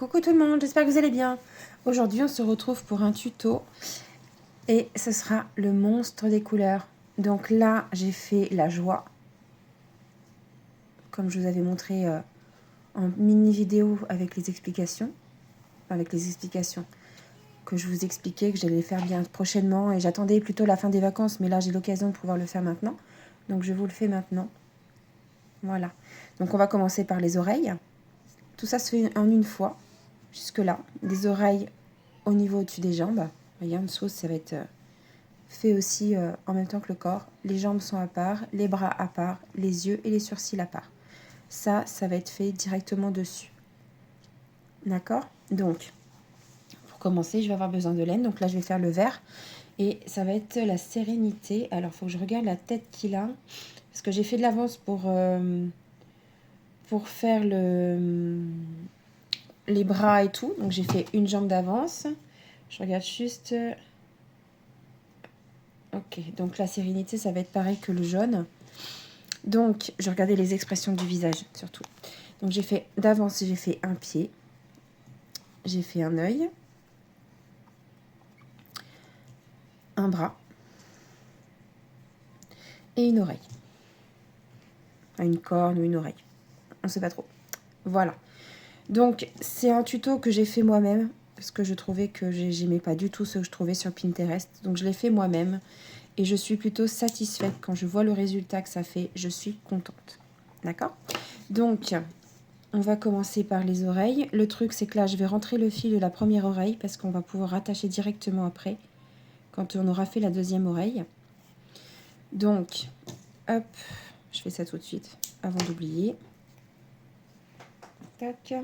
Coucou tout le monde, j'espère que vous allez bien. Aujourd'hui, on se retrouve pour un tuto et ce sera le monstre des couleurs. Donc là, j'ai fait la joie, comme je vous avais montré en mini vidéo avec les explications. Que je vous expliquais que j'allais faire bien prochainement et j'attendais plutôt la fin des vacances, mais là j'ai l'occasion de pouvoir le faire maintenant. Donc je vous le fais maintenant. Voilà. Donc on va commencer par les oreilles. Tout ça se fait en une fois, jusque là. Les oreilles au niveau au-dessus des jambes. Voyez, en dessous, ça va être fait aussi en même temps que le corps. Les jambes sont à part, les bras à part, les yeux et les sourcils à part. Ça va être fait directement dessus. D'accord? Donc, pour commencer, je vais avoir besoin de laine. Donc là, je vais faire le vert. Et ça va être la sérénité. Alors, il faut que je regarde la tête qu'il a. Parce que j'ai fait de l'avance pour faire les bras et tout. Donc, j'ai fait une jambe d'avance. Je regarde juste... Ok, donc la sérénité, ça va être pareil que le jaune. Donc, je regardais les expressions du visage, surtout. Donc, j'ai fait d'avance, j'ai fait un pied. J'ai fait un œil. Un bras. Et une oreille. Une corne ou une oreille. On ne sait pas trop. Voilà. Donc, c'est un tuto que j'ai fait moi-même. Parce que je trouvais que j'aimais pas du tout ce que je trouvais sur Pinterest. Donc, je l'ai fait moi-même. Et je suis plutôt satisfaite quand je vois le résultat que ça fait. Je suis contente. D'accord? Donc, on va commencer par les oreilles. Le truc, c'est que là, je vais rentrer le fil de la première oreille parce qu'on va pouvoir rattacher directement après, quand on aura fait la deuxième oreille. Donc, hop, je fais ça tout de suite avant d'oublier. Tac.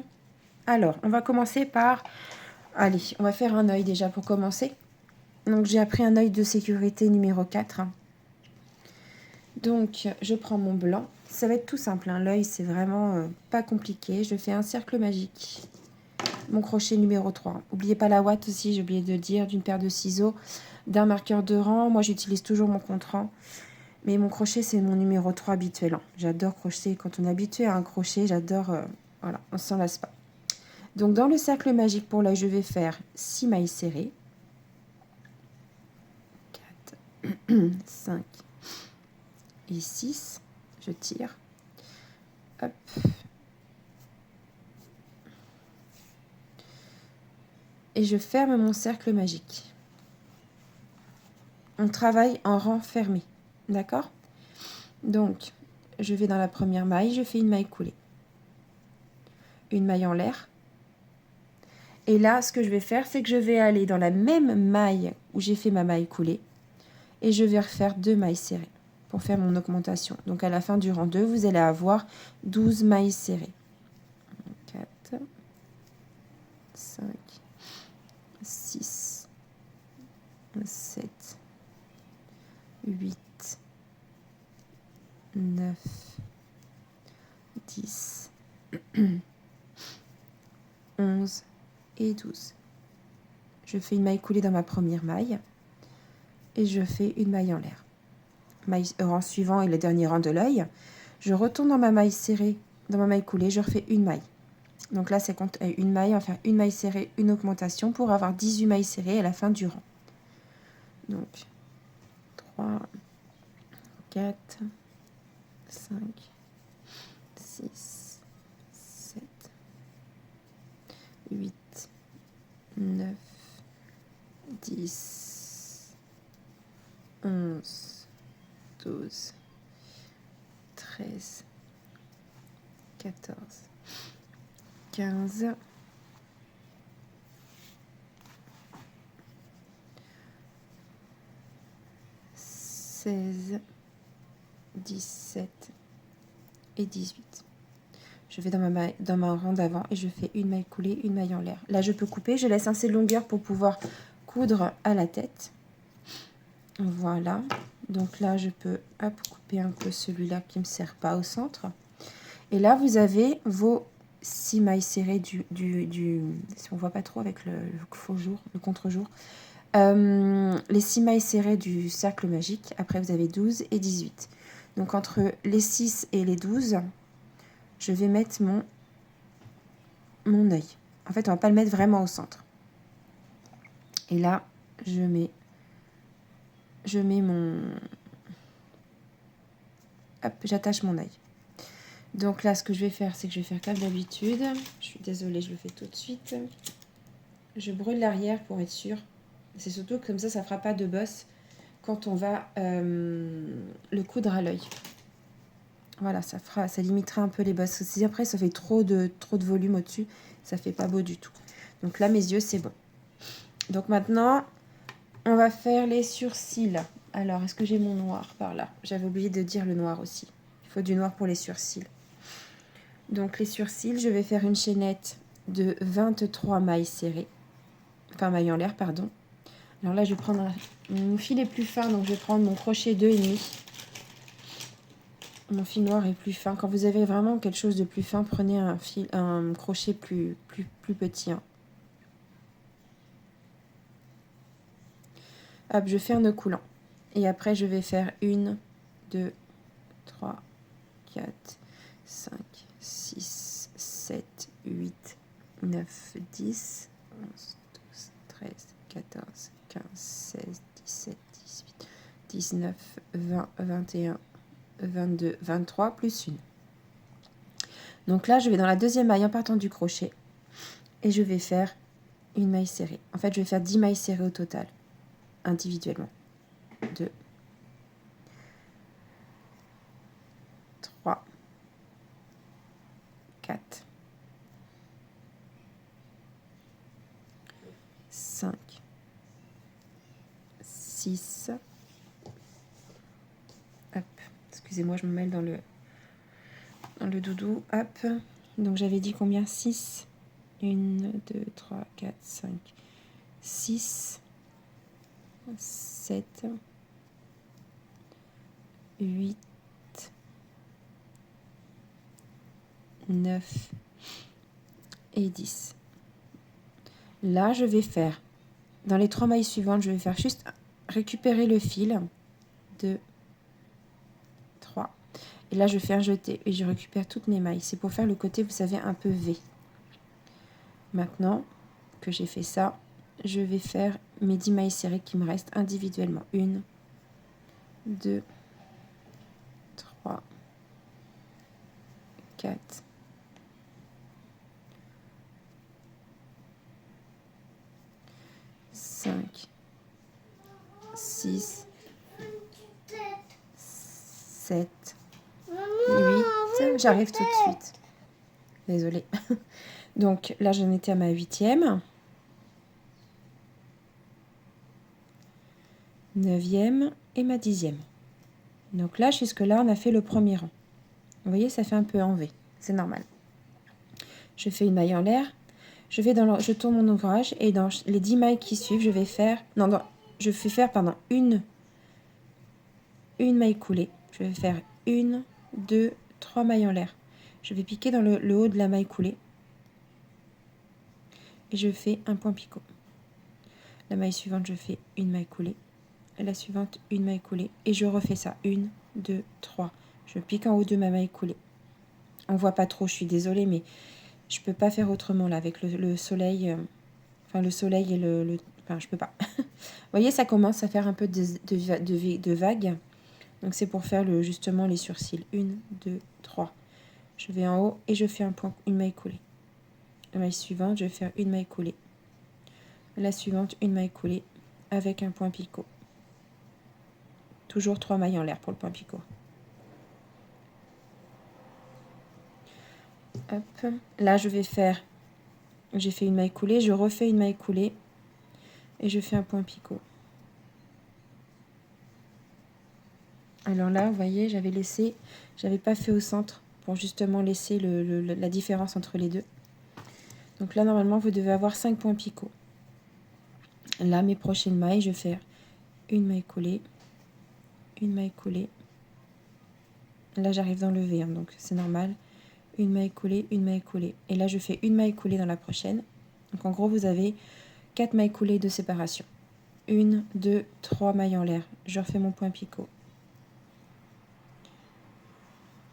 Alors, on va commencer par... Allez, on va faire un œil déjà pour commencer. Donc, j'ai appris un œil de sécurité numéro 4. Donc, je prends mon blanc. Ça va être tout simple, hein. L'œil, c'est vraiment pas compliqué. Je fais un cercle magique. Mon crochet numéro 3. N'oubliez pas la ouate aussi, j'ai oublié de dire, d'une paire de ciseaux, d'un marqueur de rang. Moi, j'utilise toujours mon contre-rang. Mais mon crochet, c'est mon numéro 3 habituel. J'adore crocheter. Quand on est habitué à un crochet, j'adore... voilà, on ne s'en lasse pas. Donc, dans le cercle magique pour l'œil, je vais faire 6 mailles serrées. 4, 5 et 6. Je tire. Hop. Et je ferme mon cercle magique. On travaille en rang fermé. D'accord? Donc, je vais dans la première maille, je fais une maille coulée. Une maille en l'air. Et là, ce que je vais faire, c'est que je vais aller dans la même maille où j'ai fait ma maille coulée. Et je vais refaire 2 mailles serrées pour faire mon augmentation. Donc, à la fin du rang 2, vous allez avoir 12 mailles serrées. 4, 5, 6, 7, 8, 9, 10, 11 et 12. Je fais une maille coulée dans ma première maille et je fais une maille en l'air. Rang suivant et le dernier rang de l'œil. Je retourne dans ma maille serrée, dans ma maille coulée, je refais une maille. Donc là, c'est une maille, enfin une maille serrée, une augmentation pour avoir 18 mailles serrées à la fin du rang. Donc 3, 4, 5, 6, 7, 8, 9, 10, 11, 12, 13, 14, 15, 16, 17 et 18. Je vais dans ma rang d'avant et je fais une maille coulée, une maille en l'air. Là, je peux couper. Je laisse assez de longueur pour pouvoir coudre à la tête. Voilà. Donc là, je peux couper un peu celui-là qui ne me sert pas au centre. Et là, vous avez vos 6 mailles serrées si on ne voit pas trop avec le faux jour, le contre-jour. Les 6 mailles serrées du cercle magique. Après, vous avez 12 et 18. Donc, entre les 6 et les 12, je vais mettre mon œil. En fait, on va pas le mettre vraiment au centre. Et là, je mets mon... Hop, j'attache mon œil. Donc là, ce que je vais faire, c'est que je vais faire comme d'habitude. Je suis désolée, je le fais tout de suite. Je brûle l'arrière pour être sûre. C'est surtout comme ça ne fera pas de bosse quand on va le coudre à l'œil. Voilà, ça limitera un peu les bosses. Si après, ça fait trop de volume au-dessus, ça fait pas beau du tout. Donc là, mes yeux, c'est bon. Donc maintenant, on va faire les sourcils. Alors, est-ce que j'ai mon noir par là? J'avais oublié de dire le noir aussi. Il faut du noir pour les sourcils. Donc les sourcils, je vais faire une chaînette de 23 mailles serrées. Enfin, mailles en l'air, pardon. Alors là, je vais prendre mon fil est plus fin, donc je vais prendre mon crochet 2,5. Mon fil noir est plus fin. Quand vous avez vraiment quelque chose de plus fin, prenez un crochet plus petit. Hein. Hop, je fais un nœud coulant. Et après, je vais faire 1, 2, 3, 4, 5, 6, 7, 8, 9, 10, 11, 12, 13, 14, 15, 16, 17, 18, 19, 20, 21, 22, 23, plus 1. Donc là, je vais dans la deuxième maille en partant du crochet et je vais faire une maille serrée. En fait, je vais faire 10 mailles serrées au total, individuellement. 2, 3, 4, 5, 6. Hop, excusez-moi, je me mêle dans le doudou. Hop, donc j'avais dit combien? 6. 1, 2, 3, 4, 5, 6, 7, 8, 9 et 10. Là, je vais faire, dans les 3 mailles suivantes, je vais faire juste récupérer le fil. 2, 3. Et là, je fais un jeté et je récupère toutes mes mailles. C'est pour faire le côté, vous savez, un peu V. Maintenant que j'ai fait ça, je vais faire mes 10 mailles serrées qui me restent individuellement. 1, 2, 3, 4, 5, 6, 7, 8. J'arrive tout de suite. Désolée. Donc là, j'en étais à ma 8e. 9e et ma 10e. Donc là, jusque-là, on a fait le premier rang. Vous voyez, ça fait un peu en V. C'est normal. Je fais une maille en l'air. Je tourne mon ouvrage et dans les 10 mailles qui suivent, je vais faire... je fais faire, une maille coulée. Je vais faire 1, 2, 3 mailles en l'air. Je vais piquer dans le haut de la maille coulée. Et je fais un point picot. La maille suivante, je fais une maille coulée. Et la suivante, une maille coulée. Et je refais ça. 1, 2, 3. Je pique en haut de ma maille coulée. On voit pas trop, je suis désolée, mais je peux pas faire autrement là avec le soleil. Le soleil et je peux pas. Vous voyez, ça commence à faire un peu de vagues. Donc c'est pour faire justement les sourcils. 1, 2, 3. Je vais en haut et je fais une maille coulée. La maille suivante, je vais faire une maille coulée. La suivante, une maille coulée avec un point picot. Toujours 3 mailles en l'air pour le point picot. Hop. Là, j'ai fait une maille coulée, je refais une maille coulée et je fais un point picot. Alors là, vous voyez, j'avais pas fait au centre pour justement laisser la différence entre les deux. Donc là, normalement, vous devez avoir 5 points picots. Là, mes prochaines mailles, je vais faire une maille coulée, une maille coulée. Là, j'arrive dans le V, hein, donc c'est normal. Une maille coulée, une maille coulée. Et là, je fais une maille coulée dans la prochaine. Donc en gros, vous avez 4 mailles coulées de séparation. 1, 2, 3 mailles en l'air. Je refais mon point picot.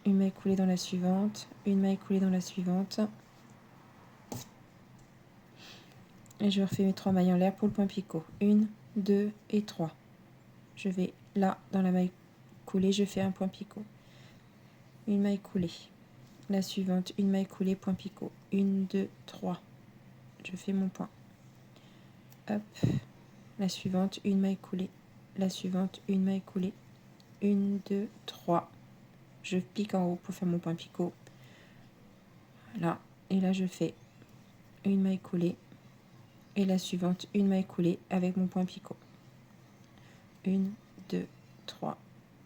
Une maille coulée dans la suivante, une maille coulée dans la suivante. Et je refais mes 3 mailles en l'air pour le point picot. 1, 2 et 3. Je vais là, dans la maille coulée, je fais un point picot. Une maille coulée. La suivante, une maille coulée, point picot. 1, 2, 3. Je fais mon point. Hop. La suivante, une maille coulée. La suivante, une maille coulée. 1, 2, 3. Je pique en haut pour faire mon point picot. Voilà. Et là, je fais une maille coulée. Et la suivante, une maille coulée avec mon point picot. 1, 2, 3.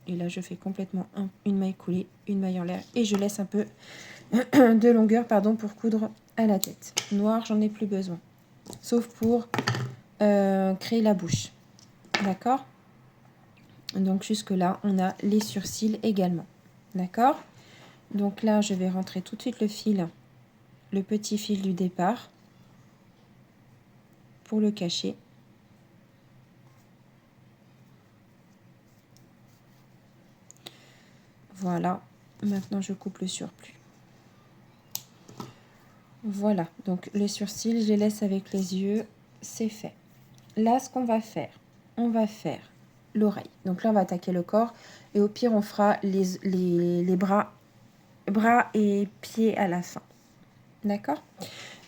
Et là, je fais complètement une maille coulée, une maille en l'air. Et je laisse un peu de longueur pour coudre à la tête. Noir, j'en ai plus besoin. Sauf pour créer la bouche. D'accord? Donc jusque là, on a les sourcils également. D'accord? Donc là, je vais rentrer tout de suite le petit fil du départ pour le cacher. Voilà. Maintenant, je coupe le surplus. Voilà. Donc les sourcils, je les laisse avec les yeux. C'est fait. Là, ce qu'on va faire, on va faire l'oreille. Donc là, on va attaquer le corps. Et au pire, on fera les bras et pieds à la fin. D'accord?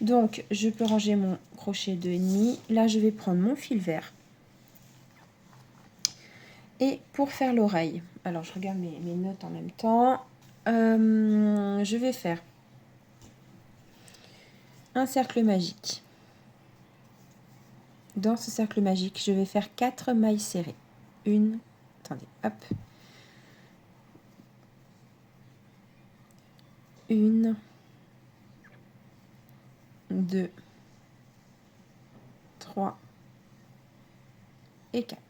Donc, je peux ranger mon crochet 2,5. Là, je vais prendre mon fil vert. Et pour faire l'oreille, alors je regarde mes notes en même temps. Je vais faire un cercle magique. Dans ce cercle magique, je vais faire 4 mailles serrées. Attendez, hop. 1, 2, 3 et 4.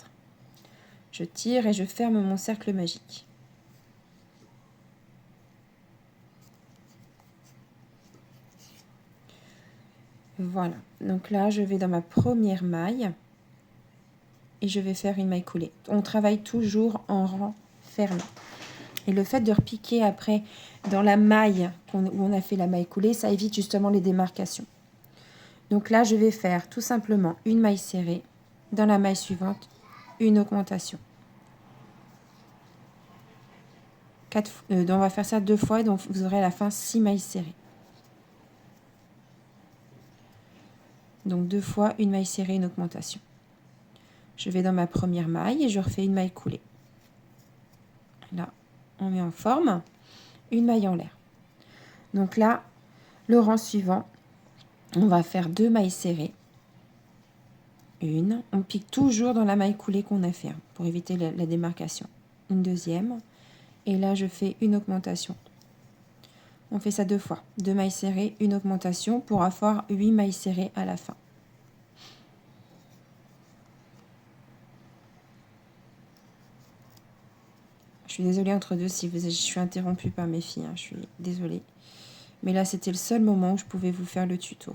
Je tire et je ferme mon cercle magique. Voilà, donc là je vais dans ma première maille et je vais faire une maille coulée. On travaille toujours en rang fermé. Et le fait de repiquer après dans la maille où on a fait la maille coulée, ça évite justement les démarcations. Donc là je vais faire tout simplement une maille serrée, dans la maille suivante, une augmentation. On va faire ça 2 fois, donc vous aurez à la fin 6 mailles serrées. Donc 2 fois une maille serrée, une augmentation. Je vais dans ma première maille et je refais une maille coulée. Là, on met en forme, une maille en l'air. Donc là, le rang suivant, on va faire 2 mailles serrées. On pique toujours dans la maille coulée qu'on a fait, pour éviter la démarcation. Une deuxième, et là je fais une augmentation. On fait ça 2 fois, 2 mailles serrées, une augmentation pour avoir 8 mailles serrées à la fin. Je suis désolée entre deux si je suis interrompue par mes filles, je suis désolée. Mais là, c'était le seul moment où je pouvais vous faire le tuto.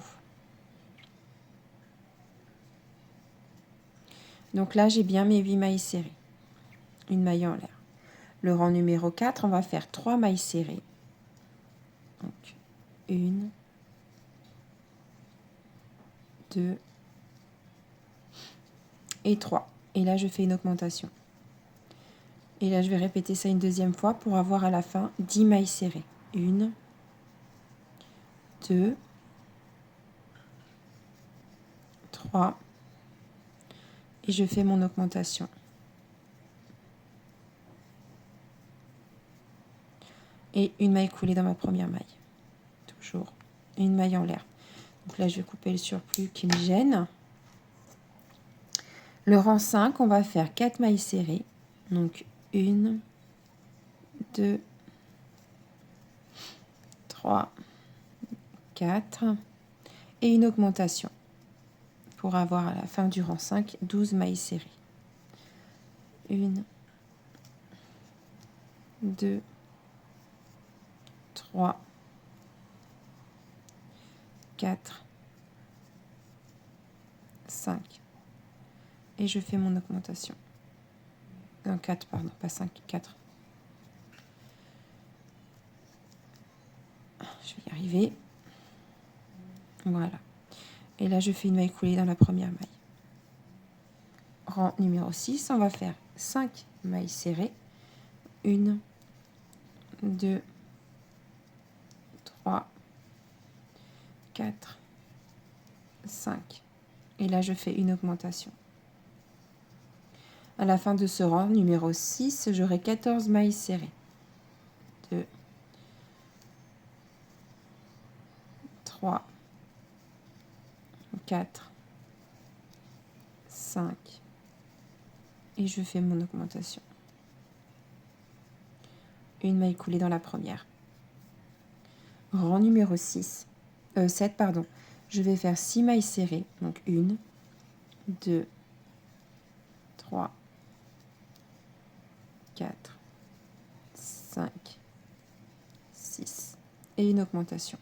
Donc là, j'ai bien mes 8 mailles serrées. Une maille en l'air. Le rang numéro 4, on va faire 3 mailles serrées. Donc, 1, 2 et 3. Et là, je fais une augmentation. Et là, je vais répéter ça une deuxième fois pour avoir à la fin 10 mailles serrées. 1, 2, 3. Et je fais mon augmentation. Et une maille coulée dans ma première maille. Toujours une maille en l'air. Donc là, je vais couper le surplus qui me gêne. Le rang 5, on va faire 4 mailles serrées. Donc 1, 2, 3, 4 et une augmentation pour avoir à la fin du rang 5 12 mailles serrées. 1, 2, 3, 4, 5 et je fais mon augmentation. Non, 4, pardon, pas 5, 4. Je vais y arriver. Voilà. Et là, je fais une maille coulée dans la première maille. Rang numéro 6, on va faire 5 mailles serrées. 1, 2, 3, 4, 5. Et là, je fais une augmentation. À la fin de ce rang numéro 6, j'aurai 14 mailles serrées. 2, 3, 4, 5. Et je fais mon augmentation. Une maille coulée dans la première. Rang numéro 7, pardon. Je vais faire 6 mailles serrées. Donc 1, 2, 3, 4, 5, 6. Et une augmentation.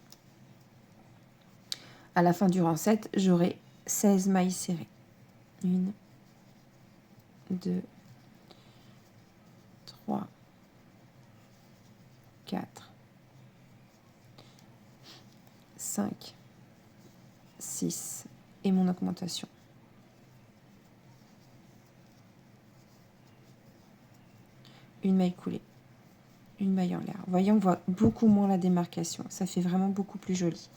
À la fin du rang 7, j'aurai 16 mailles serrées. 1, 2, 3, 4, 5, 6 et mon augmentation. Une maille coulée, une maille en l'air. Vous voyez, on voit beaucoup moins la démarcation. Ça fait vraiment beaucoup plus joli.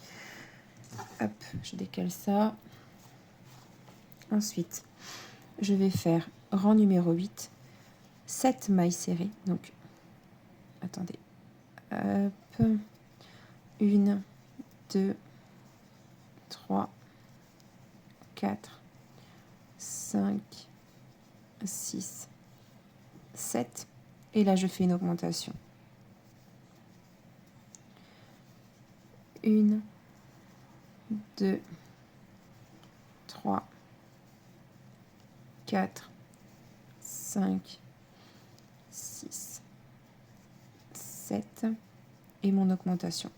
Hop, je décale ça. Ensuite, je vais faire rang numéro 8, 7 mailles serrées. Donc, attendez. Hop. 1, 2, 3, 4, 5, 6, 7. Et là, je fais une augmentation. 1, 2, 3, 4, 5, 6, 7 et mon augmentation.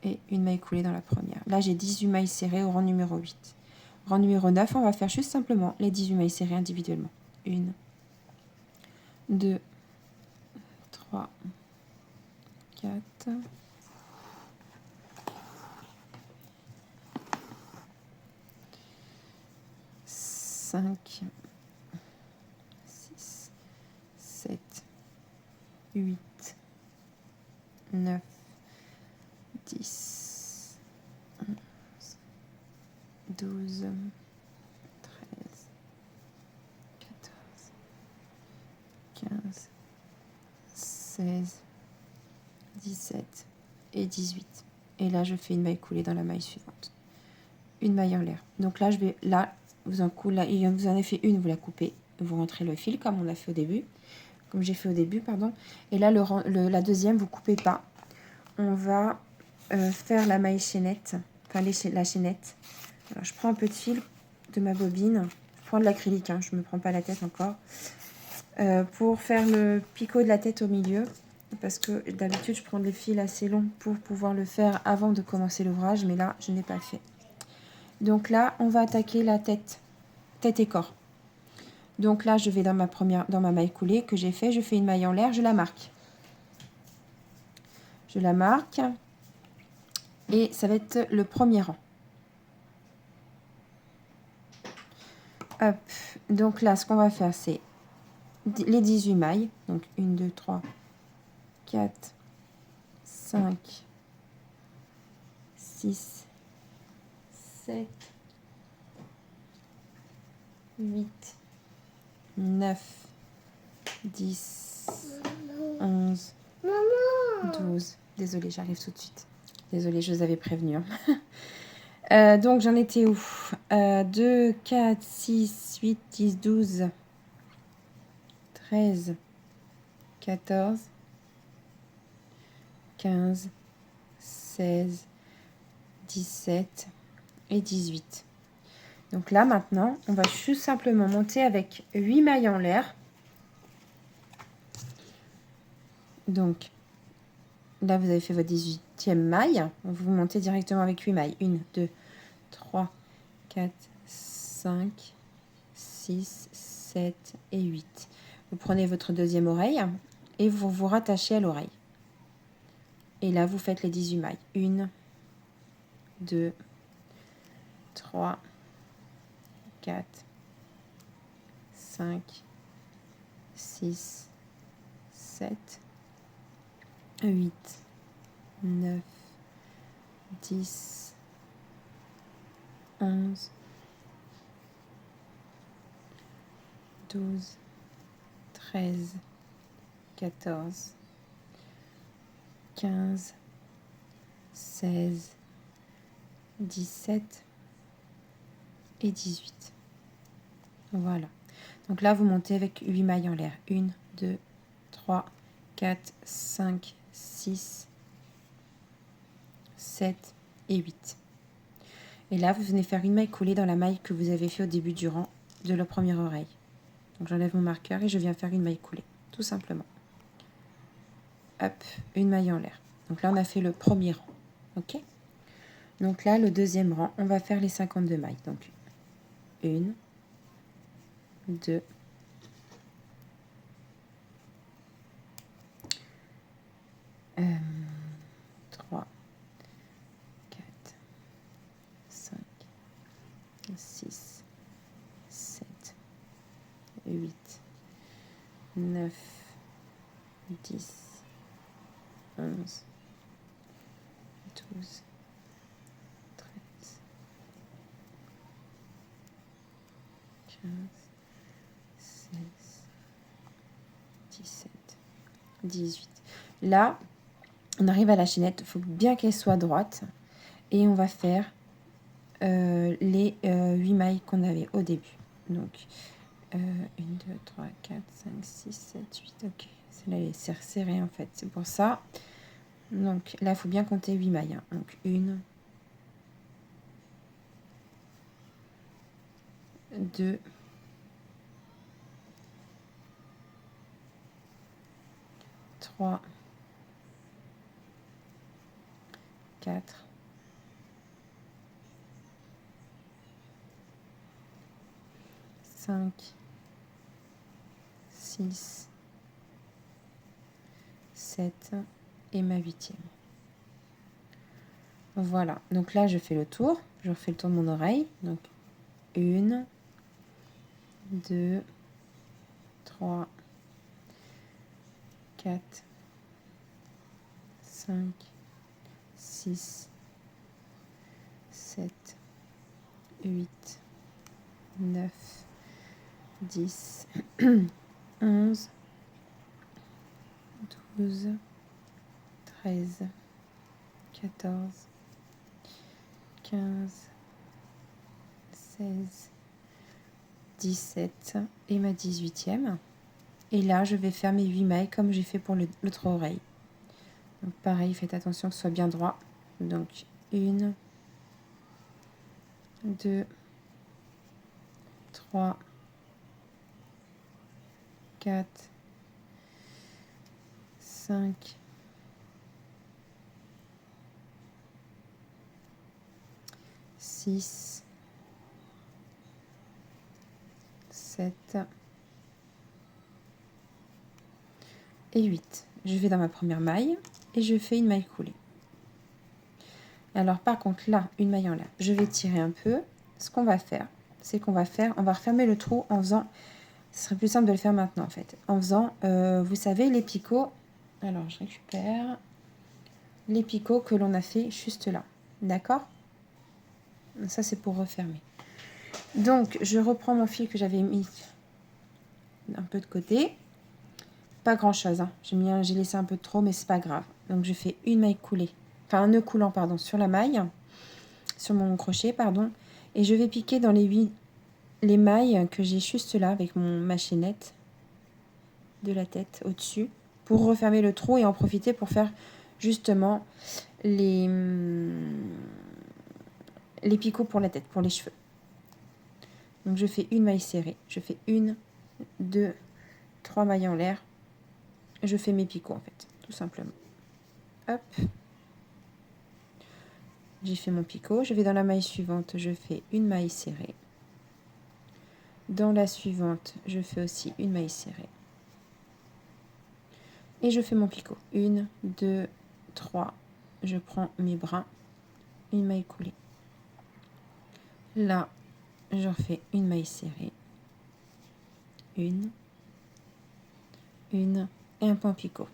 Et une maille coulée dans la première. Là, j'ai 18 mailles serrées au rang numéro 8. Rang numéro 9, on va faire juste simplement les 18 mailles serrées individuellement. 1, 2, 3, 4, 5, 6, 7, 8, 9, 10, 11, 12, 13, 14, 15, 16, 17 et 18. Et là, je fais une maille coulée dans la maille suivante. Une maille en l'air. Donc là, vous en avez fait une, vous la coupez, vous rentrez le fil comme on a fait au début, comme j'ai fait au début, pardon. Et là, la deuxième, vous coupez pas. On va faire la maille chaînette, enfin la chaînette. Alors, je prends un peu de fil de ma bobine. Je prends de l'acrylique, hein, je ne me prends pas la tête encore. Pour faire le picot de la tête au milieu, parce que d'habitude, je prends des fils assez longs pour pouvoir le faire avant de commencer l'ouvrage, mais là, je n'ai pas fait. Donc là, on va attaquer la tête et corps. Donc là, je vais dans ma maille coulée que j'ai fait, je fais une maille en l'air, je la marque. Je la marque et ça va être le premier rang. Hop. Donc là, ce qu'on va faire, c'est les 18 mailles. Donc 1, 2, 3, 4, 5, 6, 7, 8, 9, 10, 11, 12. Désolée, j'arrive tout de suite. Désolée, je vous avais prévenu. Hein. Donc, j'en étais où 2, 4, 6, 8, 10, 12, 13, 14, 15, 16, 17 et 18. Donc là, maintenant, on va juste simplement monter avec 8 mailles en l'air. Donc, là, vous avez fait votre 18e maille. Vous montez directement avec 8 mailles. 1, 2, 3, 4, 5, 6, 7 et 8. Vous prenez votre deuxième oreille et vous vous rattachez à l'oreille. Et là, vous faites les 18 mailles. 1, 2, 3, 4, 5, 6, 7, 8, 9, 10, 11, 12, 13, 14, 15, 16, 17 et 18. Voilà. Donc là, vous montez avec 8 mailles en l'air. 1, 2, 3, 4, 5, 6, 7 et 8. Et là, vous venez faire une maille coulée dans la maille que vous avez fait au début du rang de la première oreille. Donc j'enlève mon marqueur et je viens faire une maille coulée, tout simplement. Hop, une maille en l'air. Donc là, on a fait le premier rang. Ok? Donc là, le deuxième rang, on va faire les 52 mailles. Donc 1, 2, 3, 4, 5, 6, 7, 8, 9, 10, 11, 12, 13, 15, 16, 17, 18. Là, on arrive à la chaînette, il faut bien qu'elle soit droite. Et on va faire les 8 mailles qu'on avait au début. Donc, 1, 2, 3, 4, 5, 6, 7, 8. Ok, celle-là, elle est serrée en fait. C'est pour ça. Donc, là, il faut bien compter 8 mailles. Hein. Donc, 1, 2, 3, 4, 5, 6, 7 et ma 8e. Voilà, donc là je fais le tour, je refais le tour de mon oreille. Donc 1, 2, 3, 4, 5, 6, 7, 8, 9, 10, 11, 12, 13, 14, 15, 16, 17 et ma 18e. Et là, je vais faire mes 8 mailles comme j'ai fait pour l'autre oreille. Donc pareil, faites attention que ce soit bien droit. Donc 1, 2, 3, 4, 5, 6, 7 et 8. Je vais dans ma première maille et je fais une maille coulée. Alors par contre là, une maille en l'air, je vais tirer un peu. Ce qu'on va faire, c'est qu'on va refermer le trou en faisant, ce serait plus simple de le faire maintenant en fait, en faisant, vous savez, les picots. Alors je récupère les picots que l'on a fait juste là, d'accord? Ça c'est pour refermer. Donc je reprends mon fil que j'avais mis un peu de côté, pas grand chose, hein. J'ai laissé un peu trop, mais c'est pas grave. Donc je fais une maille coulée, enfin un nœud coulant pardon, sur la maille, sur mon crochet pardon, et je vais piquer dans les mailles que j'ai juste là avec ma chaînette de la tête au-dessus pour refermer le trou et en profiter pour faire justement les picots pour la tête, pour les cheveux. Donc je fais une maille serrée, je fais 1, 2, 3 mailles en l'air, je fais mes picots en fait, tout simplement. Hop, j'ai fait mon picot, je vais dans la maille suivante, je fais une maille serrée. Dans la suivante, je fais aussi une maille serrée. Et je fais mon picot. 1, 2, 3, je prends mes brins une maille coulée. Là, je refais une maille serrée, une et un point picot.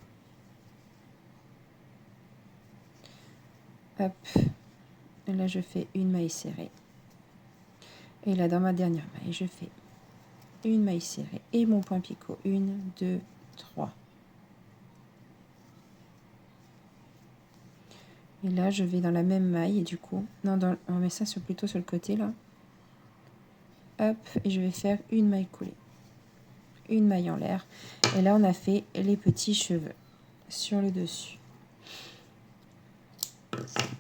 Hop, et là je fais une maille serrée. Et là dans ma dernière maille, je fais une maille serrée et mon point picot. 1, 2, 3. Et là je vais dans la même maille et du coup, non, on met ça plutôt sur le côté là. Hop, et je vais faire une maille coulée. Une maille en l'air. Et là on a fait les petits cheveux sur le dessus.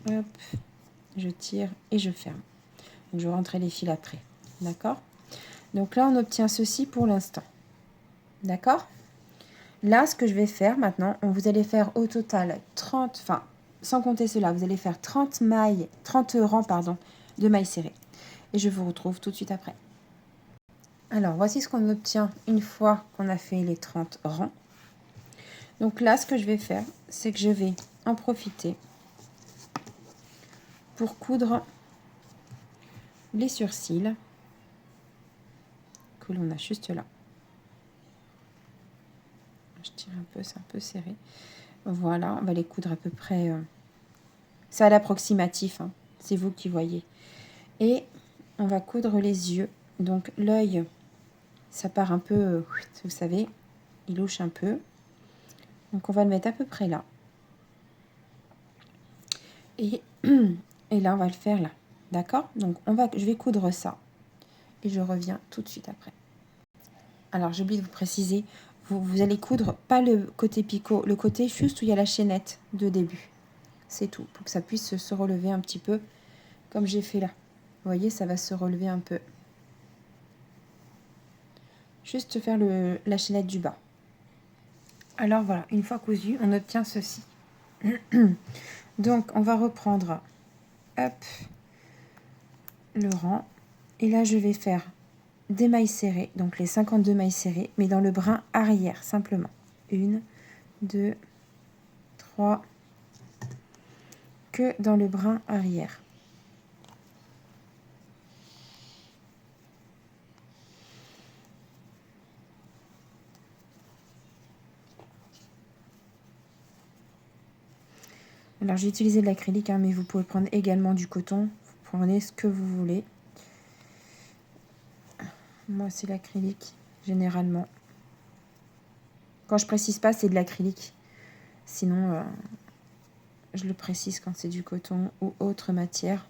Hop, je tire et je ferme. Donc je rentre les fils après. D'accord? Donc là on obtient ceci pour l'instant. D'accord? Là ce que je vais faire maintenant, vous allez faire au total 30, enfin sans compter cela, vous allez faire 30 rangs pardon, de mailles serrées. Et je vous retrouve tout de suite après. Alors voici ce qu'on obtient une fois qu'on a fait les 30 rangs. Donc là ce que je vais faire, c'est que je vais en profiter pour coudre les sourcils que l'on a juste là. Je tire un peu, c'est un peu serré. Voilà, on va les coudre à peu près. C'est à l'approximatif, hein, c'est vous qui voyez. Et on va coudre les yeux. Donc l'œil, ça part un peu, vous savez, il louche un peu. Donc on va le mettre à peu près là. Et là, on va le faire là. D'accord? Donc je vais coudre ça. Et je reviens tout de suite après. Alors j'ai oublié de vous préciser, vous allez coudre pas le côté picot, le côté juste où il y a la chaînette de début. C'est tout, pour que ça puisse se relever un petit peu, comme j'ai fait là. Vous voyez, ça va se relever un peu. Juste faire la chaînette du bas. Alors voilà, une fois cousu, on obtient ceci. Donc on va reprendre, hop, le rang. Et là je vais faire des mailles serrées, donc les 52 mailles serrées, mais dans le brin arrière, simplement. 1, 2, 3, que dans le brin arrière. Alors j'ai utilisé de l'acrylique, hein, mais vous pouvez prendre également du coton. Vous prenez ce que vous voulez. Moi c'est l'acrylique, généralement. Quand je précise pas, c'est de l'acrylique. Sinon, je le précise quand c'est du coton ou autre matière.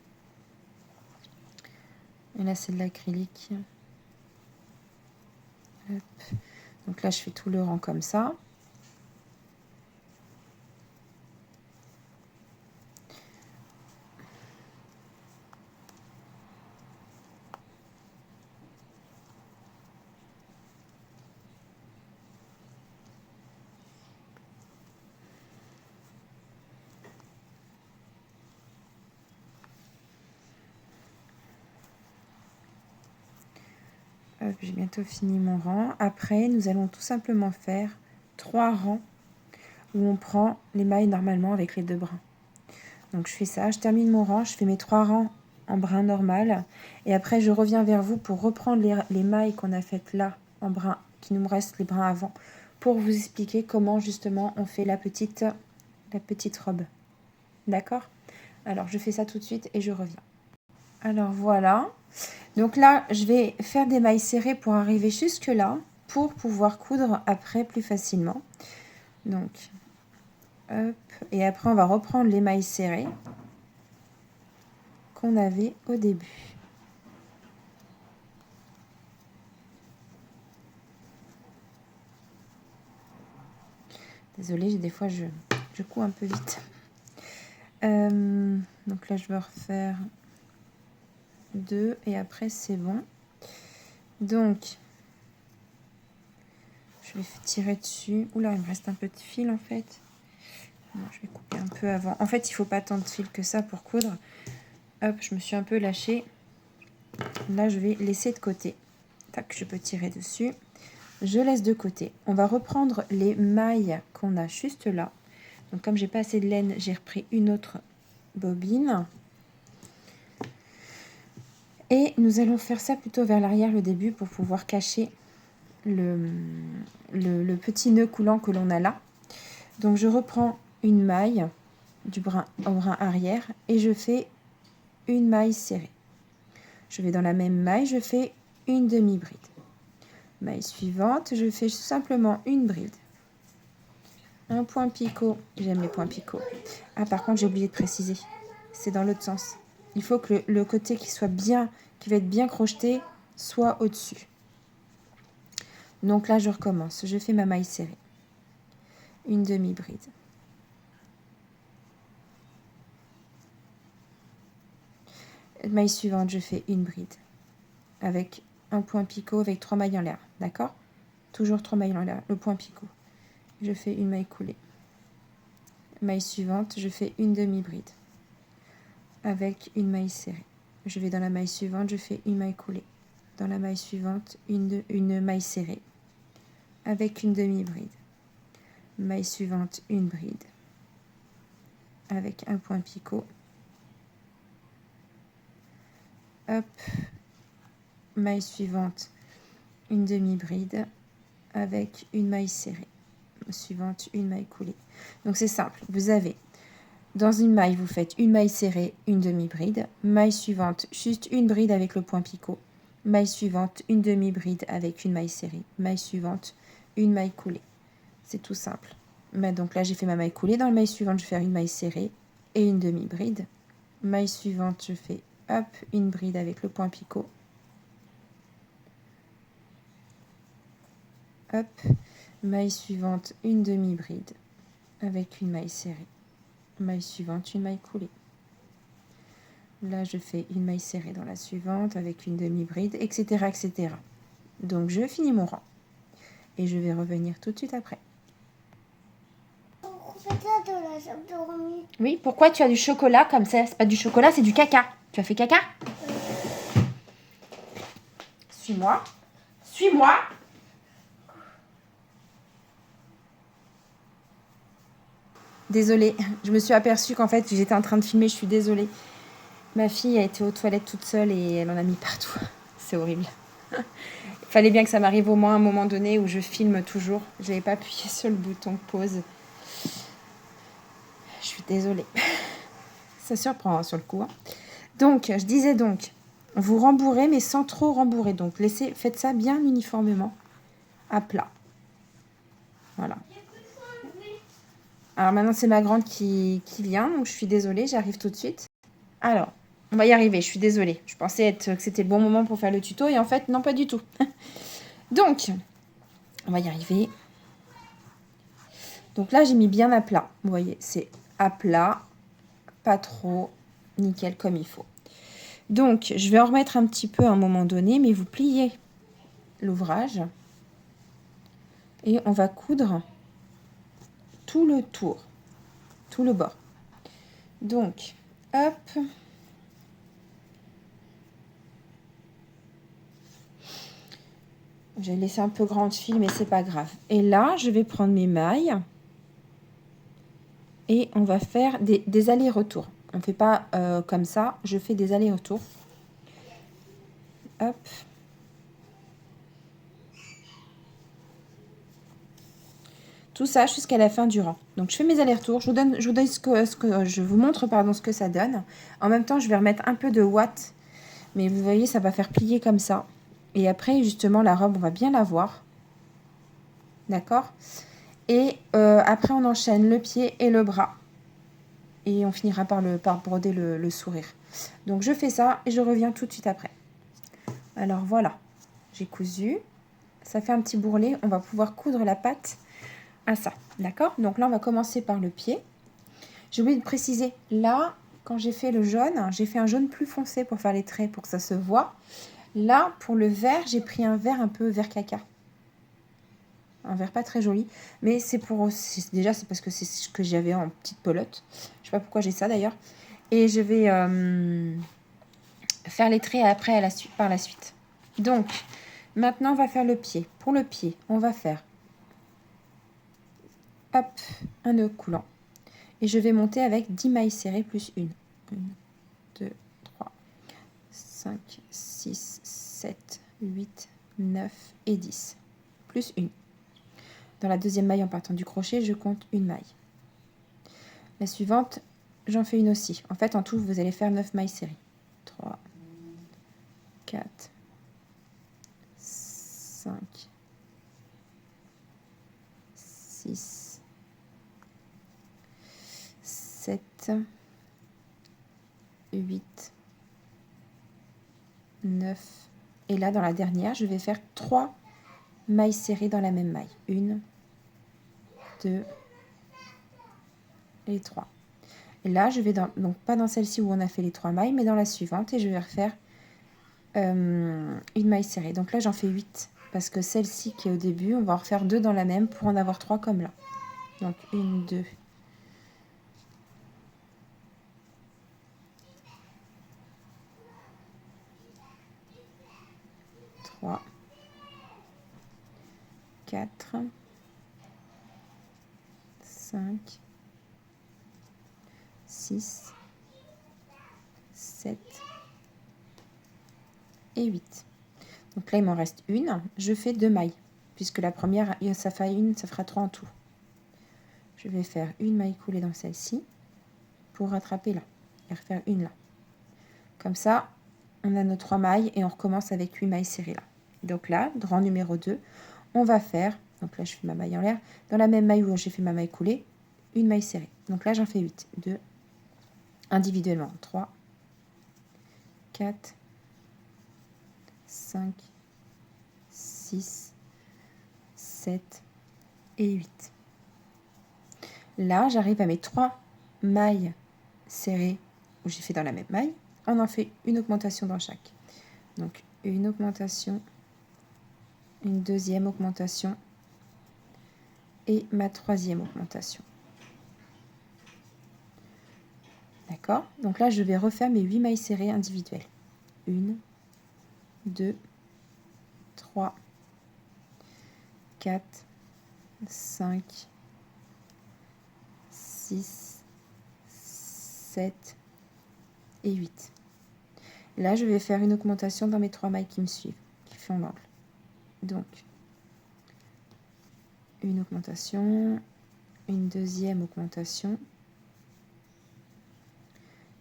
Et là c'est de l'acrylique. Donc là je fais tout le rang comme ça. J'ai bientôt fini mon rang. Après, nous allons tout simplement faire 3 rangs où on prend les mailles normalement avec les 2 brins. Donc je fais ça, je termine mon rang, je fais mes 3 rangs en brin normal. Et après, je reviens vers vous pour reprendre les mailles qu'on a faites là en brin, qui nous reste les brins avant, pour vous expliquer comment justement on fait la petite robe. D'accord? Alors, je fais ça tout de suite et je reviens. Alors voilà. Donc là, je vais faire des mailles serrées pour arriver jusque là, pour pouvoir coudre après plus facilement. Donc, hop. Et après, on va reprendre les mailles serrées qu'on avait au début. Désolée, des fois, je couds un peu vite. Donc là, je vais refaire 2 et après, c'est bon. Donc, je vais tirer dessus. Oula, il me reste un petit fil en fait. Non, je vais couper un peu avant. En fait, il ne faut pas tant de fil que ça pour coudre. Hop, je me suis un peu lâchée. Là, je vais laisser de côté. Tac, je peux tirer dessus. Je laisse de côté. On va reprendre les mailles qu'on a juste là. Donc, comme j'ai pas assez de laine, j'ai repris une autre bobine. Et nous allons faire ça plutôt vers l'arrière, le début, pour pouvoir cacher le petit nœud coulant que l'on a là. Donc je reprends une maille du brin au brin arrière et je fais une maille serrée. Je vais dans la même maille, je fais une demi-bride. Maille suivante, je fais simplement une bride. Un point picot, j'aime les points picots. Ah, par contre, j'ai oublié de préciser, c'est dans l'autre sens. Il faut que le côté qui va être bien crocheté, soit au-dessus. Donc là, je recommence. Je fais ma maille serrée. Une demi-bride. Maille suivante, je fais une bride. Avec un point picot, avec 3 mailles en l'air. D'accord? Toujours 3 mailles en l'air, le point picot. Je fais une maille coulée. Maille suivante, je fais une demi-bride. Avec une maille serrée. Je vais dans la maille suivante, je fais une maille coulée. Dans la maille suivante, une maille serrée. Avec une demi-bride. Maille suivante, une bride. Avec un point picot. Hop. Maille suivante, une demi-bride. Avec une maille serrée. Suivante, une maille coulée. Donc c'est simple. Vous avez dans une maille, vous faites une maille serrée, une demi-bride. Maille suivante, juste une bride avec le point picot. Maille suivante, une demi-bride avec une maille serrée. Maille suivante, une maille coulée. C'est tout simple. Mais donc là, j'ai fait ma maille coulée. Dans la maille suivante, je vais faire une maille serrée et une demi-bride. Maille suivante, je fais hop, une bride avec le point picot. Hop, maille suivante, une demi-bride avec une maille serrée. Maille suivante, une maille coulée. Là, je fais une maille serrée dans la suivante avec une demi-bride, etc., etc. Donc, je finis mon rang. Et je vais revenir tout de suite après. Oui, pourquoi tu as du chocolat comme ça? C'est pas du chocolat, c'est du caca. Tu as fait caca? Suis-moi. Suis-moi. Désolée, je me suis aperçue qu'en fait, j'étais en train de filmer, je suis désolée. Ma fille a été aux toilettes toute seule et elle en a mis partout. C'est horrible. Il fallait bien que ça m'arrive au moins à un moment donné où je filme toujours. Je n'avais pas appuyé sur le bouton pause. Je suis désolée. Ça surprend sur le coup. Donc, je disais donc, vous rembourrez mais sans trop rembourrer. Donc, faites ça bien uniformément à plat. Voilà. Alors maintenant, c'est ma grande qui vient. Donc, je suis désolée, j'arrive tout de suite. Alors, on va y arriver, je suis désolée. Je pensais que c'était le bon moment pour faire le tuto et en fait, non, pas du tout. Donc, on va y arriver. Donc là, j'ai mis bien à plat. Vous voyez, c'est à plat, pas trop, nickel comme il faut. Donc, je vais en remettre un petit peu à un moment donné, mais vous pliez l'ouvrage et on va coudre tout le tour, tout le bord. Donc, hop. J'ai laissé un peu grande fil, mais c'est pas grave. Et là, je vais prendre mes mailles et on va faire des allers-retours. On ne fait pas comme ça, je fais des allers-retours. Hop. Tout ça jusqu'à la fin du rang. Donc je fais mes allers-retours, je vous donne je vous montre ce que ça donne. En même temps, je vais remettre un peu de ouate, mais vous voyez, ça va faire plier comme ça. Et après, justement, la robe, on va bien la voir. D'accord? Et après, on enchaîne le pied et le bras. Et on finira par broder le sourire. Donc je fais ça et je reviens tout de suite après. Alors voilà, j'ai cousu. Ça fait un petit bourrelet. On va pouvoir coudre la patte à ça. D'accord? Donc là, on va commencer par le pied. J'ai oublié de préciser. Là, quand j'ai fait le jaune, j'ai fait un jaune plus foncé pour faire les traits, pour que ça se voit. Là, pour le vert, j'ai pris un vert un peu vert caca. Un vert pas très joli. Mais c'est déjà, c'est parce que c'est ce que j'avais en petite pelote. Je sais pas pourquoi j'ai ça d'ailleurs. Et je vais faire les traits après par la suite. Donc, maintenant, on va faire le pied. Pour le pied, on va faire hop, un nœud coulant. Et je vais monter avec 10 mailles serrées plus une. 1, 2, 3, 5, 6, 7, 8, 9 et 10. Plus une. Dans la deuxième maille en partant du crochet, je compte une maille. La suivante, j'en fais une aussi. En fait, en tout, vous allez faire 9 mailles serrées. 3, 4, 5, 6, 7, 8, 9. Et là, dans la dernière, je vais faire 3 mailles serrées dans la même maille. 1, 2 et 3. Et là, je vais donc pas dans celle-ci où on a fait les 3 mailles, mais dans la suivante, et je vais refaire une maille serrée. Donc là, j'en fais 8, parce que celle-ci qui est au début, on va en refaire 2 dans la même pour en avoir 3 comme là. Donc 1, 2, 3, 4, 5, 6, 7 et 8. Donc là, il m'en reste une. Je fais 2 mailles, puisque la première, ça fait une, ça fera 3 en tout. Je vais faire une maille coulée dans celle-ci pour rattraper là et refaire une là. Comme ça, on a nos 3 mailles et on recommence avec 8 mailles serrées là. Donc là, rang numéro 2, on va faire, donc là je fais ma maille en l'air, dans la même maille où j'ai fait ma maille coulée, une maille serrée. Donc là, j'en fais 8. 2, individuellement, 3, 4, 5, 6, 7 et 8. Là, j'arrive à mes 3 mailles serrées où j'ai fait dans la même maille. On en fait une augmentation dans chaque. Donc, une augmentation, une deuxième augmentation et ma troisième augmentation. D'accord? Donc là, je vais refaire mes 8 mailles serrées individuelles. 1, 2, 3, 4, 5, 6, 7 et 8. Là, je vais faire une augmentation dans mes 3 mailles qui me suivent, qui font l'angle. Donc, une augmentation, une deuxième augmentation,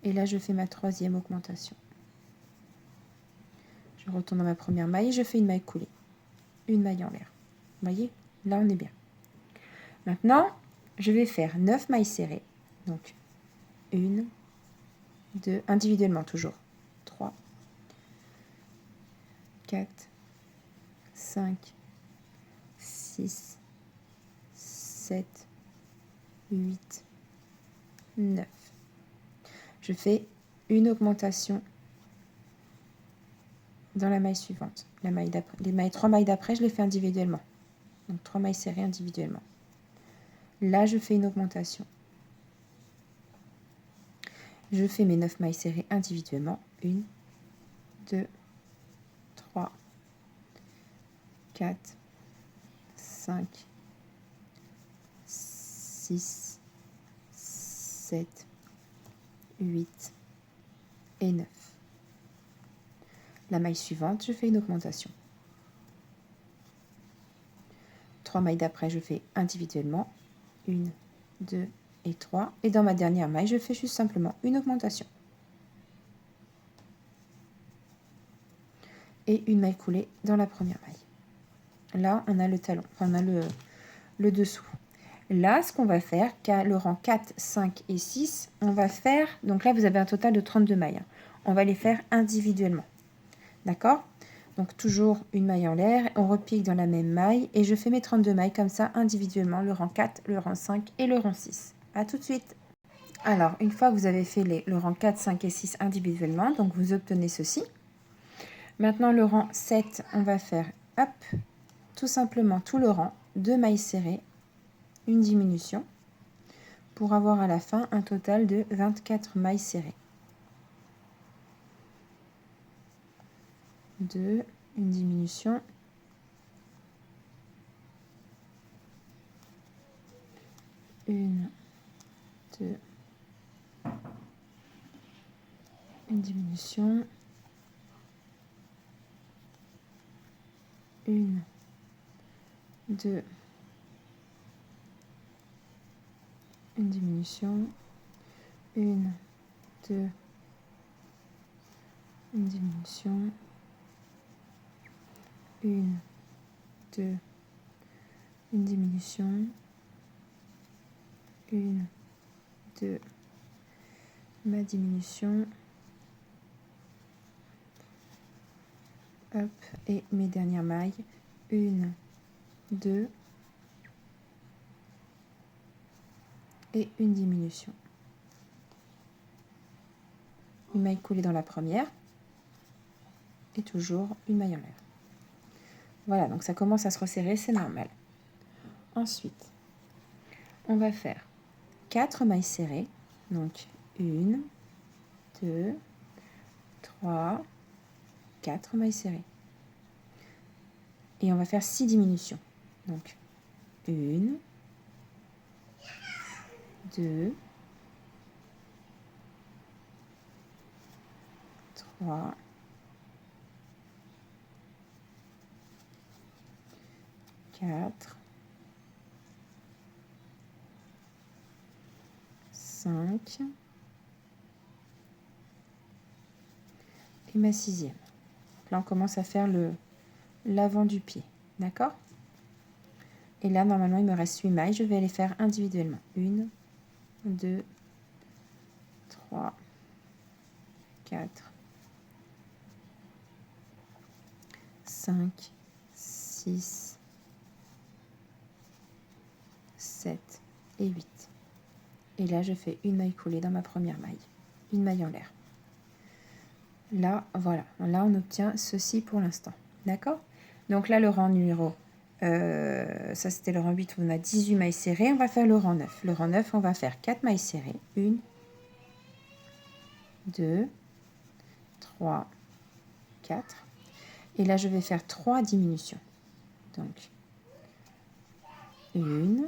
et là, je fais ma troisième augmentation. Je retourne dans ma première maille et je fais une maille coulée, une maille en l'air. Vous voyez? Là, on est bien. Maintenant, je vais faire 9 mailles serrées. Donc, 1, 2, individuellement toujours. 3, 4, 5, 6, 7, 8, 9. Je fais une augmentation dans la maille suivante. La maille d'après, les 3 mailles d'après, je les fais individuellement. Donc 3 mailles serrées individuellement. Là, je fais une augmentation. Je fais mes 9 mailles serrées individuellement. 1, 2, 3, 4, 5, 6, 7, 8 et 9. La maille suivante, je fais une augmentation. 3 mailles d'après, je fais individuellement. 1, 2 et 3. Et dans ma dernière maille, je fais juste simplement une augmentation. Et une maille coulée dans la première maille. Là, on a le talon, enfin, on a le dessous. Là, ce qu'on va faire, qu'à le rang 4, 5 et 6, on va faire, donc là, vous avez un total de 32 mailles. On va les faire individuellement. D'accord? Donc, toujours une maille en l'air, on repique dans la même maille et je fais mes 32 mailles comme ça, individuellement, le rang 4, le rang 5 et le rang 6. À tout de suite! Alors, une fois que vous avez fait le rang 4, 5 et 6 individuellement, donc vous obtenez ceci. Maintenant, le rang 7, on va faire, hop, tout simplement tout le rang, 2 mailles serrées, une diminution, pour avoir à la fin un total de 24 mailles serrées. 2, une diminution, une, 2, une diminution, 1, 2, une diminution, 1, 2, une diminution, 1, 2, une diminution, 1, 2, ma diminution, hop, et mes dernières mailles, 1, 2 et une diminution. Une maille coulée dans la première et toujours une maille en l'air. Voilà, donc ça commence à se resserrer, c'est normal. Ensuite, on va faire 4 mailles serrées, donc 1, 2, 3, 4 mailles serrées. Et on va faire 6 diminutions. Donc 1, 2, 3, 4, 5 et ma 6e. Là, on commence à faire l'avant du pied, d'accord? Et là, normalement, il me reste 8 mailles. Je vais les faire individuellement. 1, 2, 3, 4, 5, 6, 7 et 8. Et là, je fais une maille coulée dans ma première maille. Une maille en l'air. Là, voilà. Là, on obtient ceci pour l'instant. D'accord? Donc là, le rang numéro... ça, c'était le rang 8 où on a 18 mailles serrées. On va faire le rang 9. Le rang 9, on va faire 4 mailles serrées. 1, 2, 3, 4. Et là, je vais faire 3 diminutions. Donc, 1,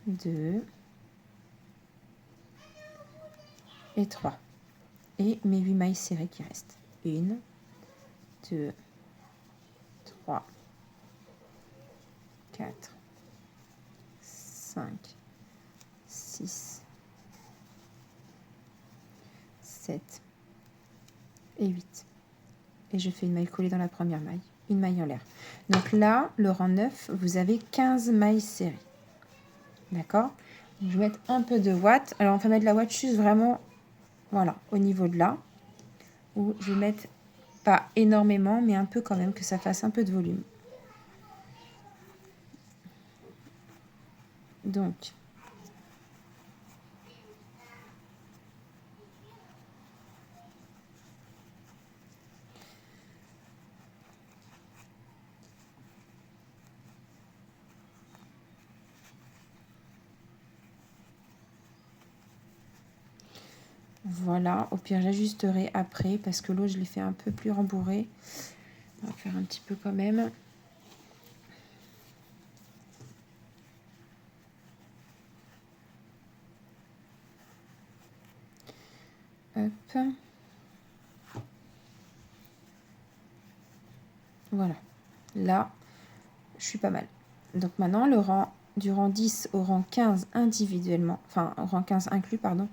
2 et 3. Et mes 8 mailles serrées qui restent. 1, 2, 3, 4, 5, 6, 7 et 8. Et je fais une maille coulée dans la première maille, une maille en l'air. Donc là, le rang 9, vous avez 15 mailles serrées. D'accord? Je vais mettre un peu de ouate. Alors, on va mettre la ouate juste vraiment, voilà, au niveau de là. Où je vais mettre pas énormément, mais un peu quand même, que ça fasse un peu de volume. Donc, voilà, au pire j'ajusterai après parce que l'autre je l'ai fait un peu plus rembourré. On va faire un petit peu quand même. Hop. Voilà. Là, je suis pas mal. Donc maintenant, du rang 10 au rang 15 individuellement, enfin au rang 15 inclus, pardon,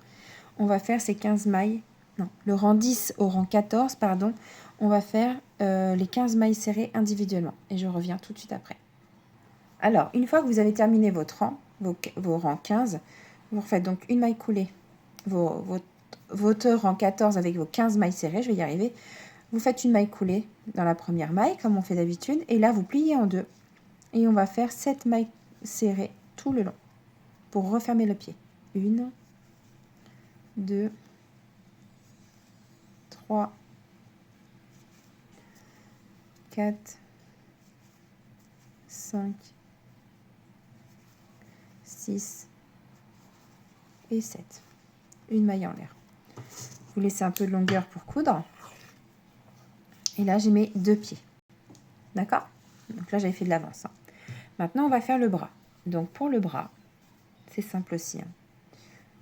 on va faire ces 15 mailles. Non, le rang 10 au rang 14, pardon, on va faire les 15 mailles serrées individuellement. Et je reviens tout de suite après. Alors, une fois que vous avez terminé votre rang, vos rangs 15, vous refaites donc une maille coulée, votre rang 14 avec vos 15 mailles serrées, je vais y arriver. Vous faites une maille coulée dans la première maille, comme on fait d'habitude, et là, vous pliez en deux. Et on va faire 7 mailles serrées tout le long pour refermer le pied. 1, 2, 3, 4, 5, 6 et 7. Une maille en l'air. Vous laissez un peu de longueur pour coudre. Et là, j'ai mes 2 pieds. D'accord? Donc là, j'avais fait de l'avance. Maintenant, on va faire le bras. Donc pour le bras, c'est simple aussi.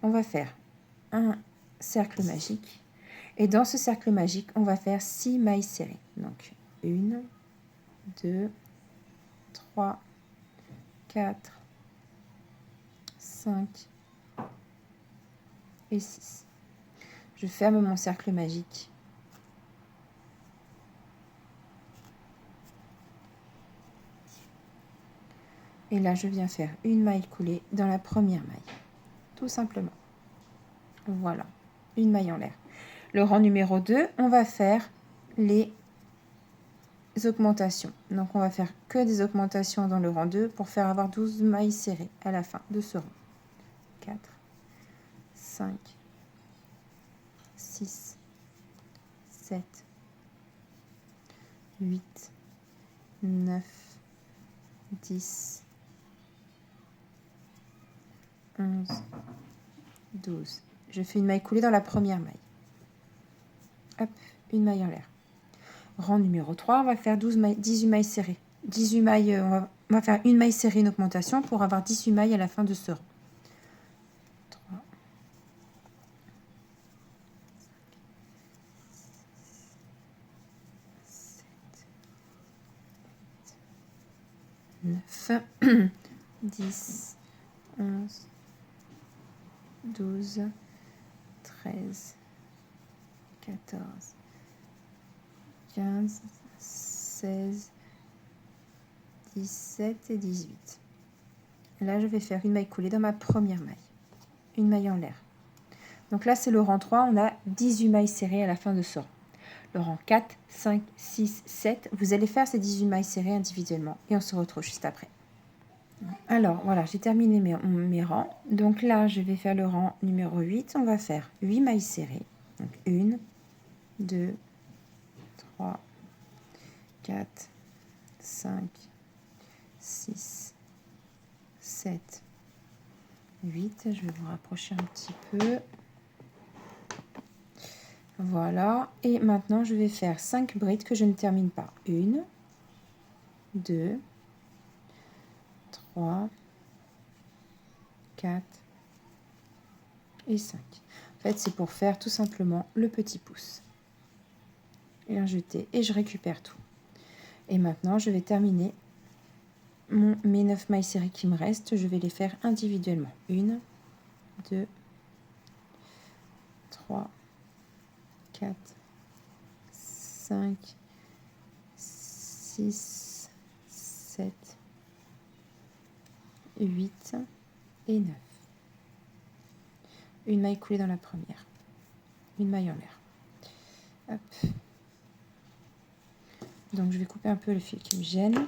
On va faire un cercle magique. Et dans ce cercle magique, on va faire 6 mailles serrées. Donc 1, 2, 3, 4, 5 et 6. Je ferme mon cercle magique. Et là, je viens faire une maille coulée dans la première maille. Tout simplement. Voilà, une maille en l'air. Le rang numéro 2, on va faire les augmentations. Donc, on va faire que des augmentations dans le rang 2 pour faire avoir 12 mailles serrées à la fin de ce rang. 4, 5, 6, 7, 8, 9, 10, 11, 12. Je fais une maille coulée dans la première maille. Hop, une maille en l'air. Rang numéro 3, on va faire 18 mailles serrées. 18 mailles, on va faire une maille serrée, une augmentation pour avoir 18 mailles à la fin de ce rang. 3, 7, 9, 10, 11, 12, 13, 14, 15, 16, 17 et 18. Là, je vais faire une maille coulée dans ma première maille. Une maille en l'air. Donc là, c'est le rang 3. On a 18 mailles serrées à la fin de ce rang. Le rang 4, 5, 6, 7. Vous allez faire ces 18 mailles serrées individuellement. Et on se retrouve juste après. Alors, voilà, j'ai terminé mes rangs. Donc là, je vais faire le rang numéro 8. On va faire 8 mailles serrées. Donc 1, 2, 3, 4, 5, 6, 7, 8. Je vais vous rapprocher un petit peu. Voilà. Et maintenant, je vais faire 5 brides que je ne termine pas. 1, 2, 3, 4 et 5. En fait, c'est pour faire tout simplement le petit pouce. Et un jeté. Et je récupère tout. Et maintenant, je vais terminer mes 9 mailles serrées qui me restent. Je vais les faire individuellement. 1, 2, 3, 4, 5, 6, 7, 8 et 9. Une maille coulée dans la première. Une maille en l'air. Hop. Donc, je vais couper un peu le fil qui me gêne.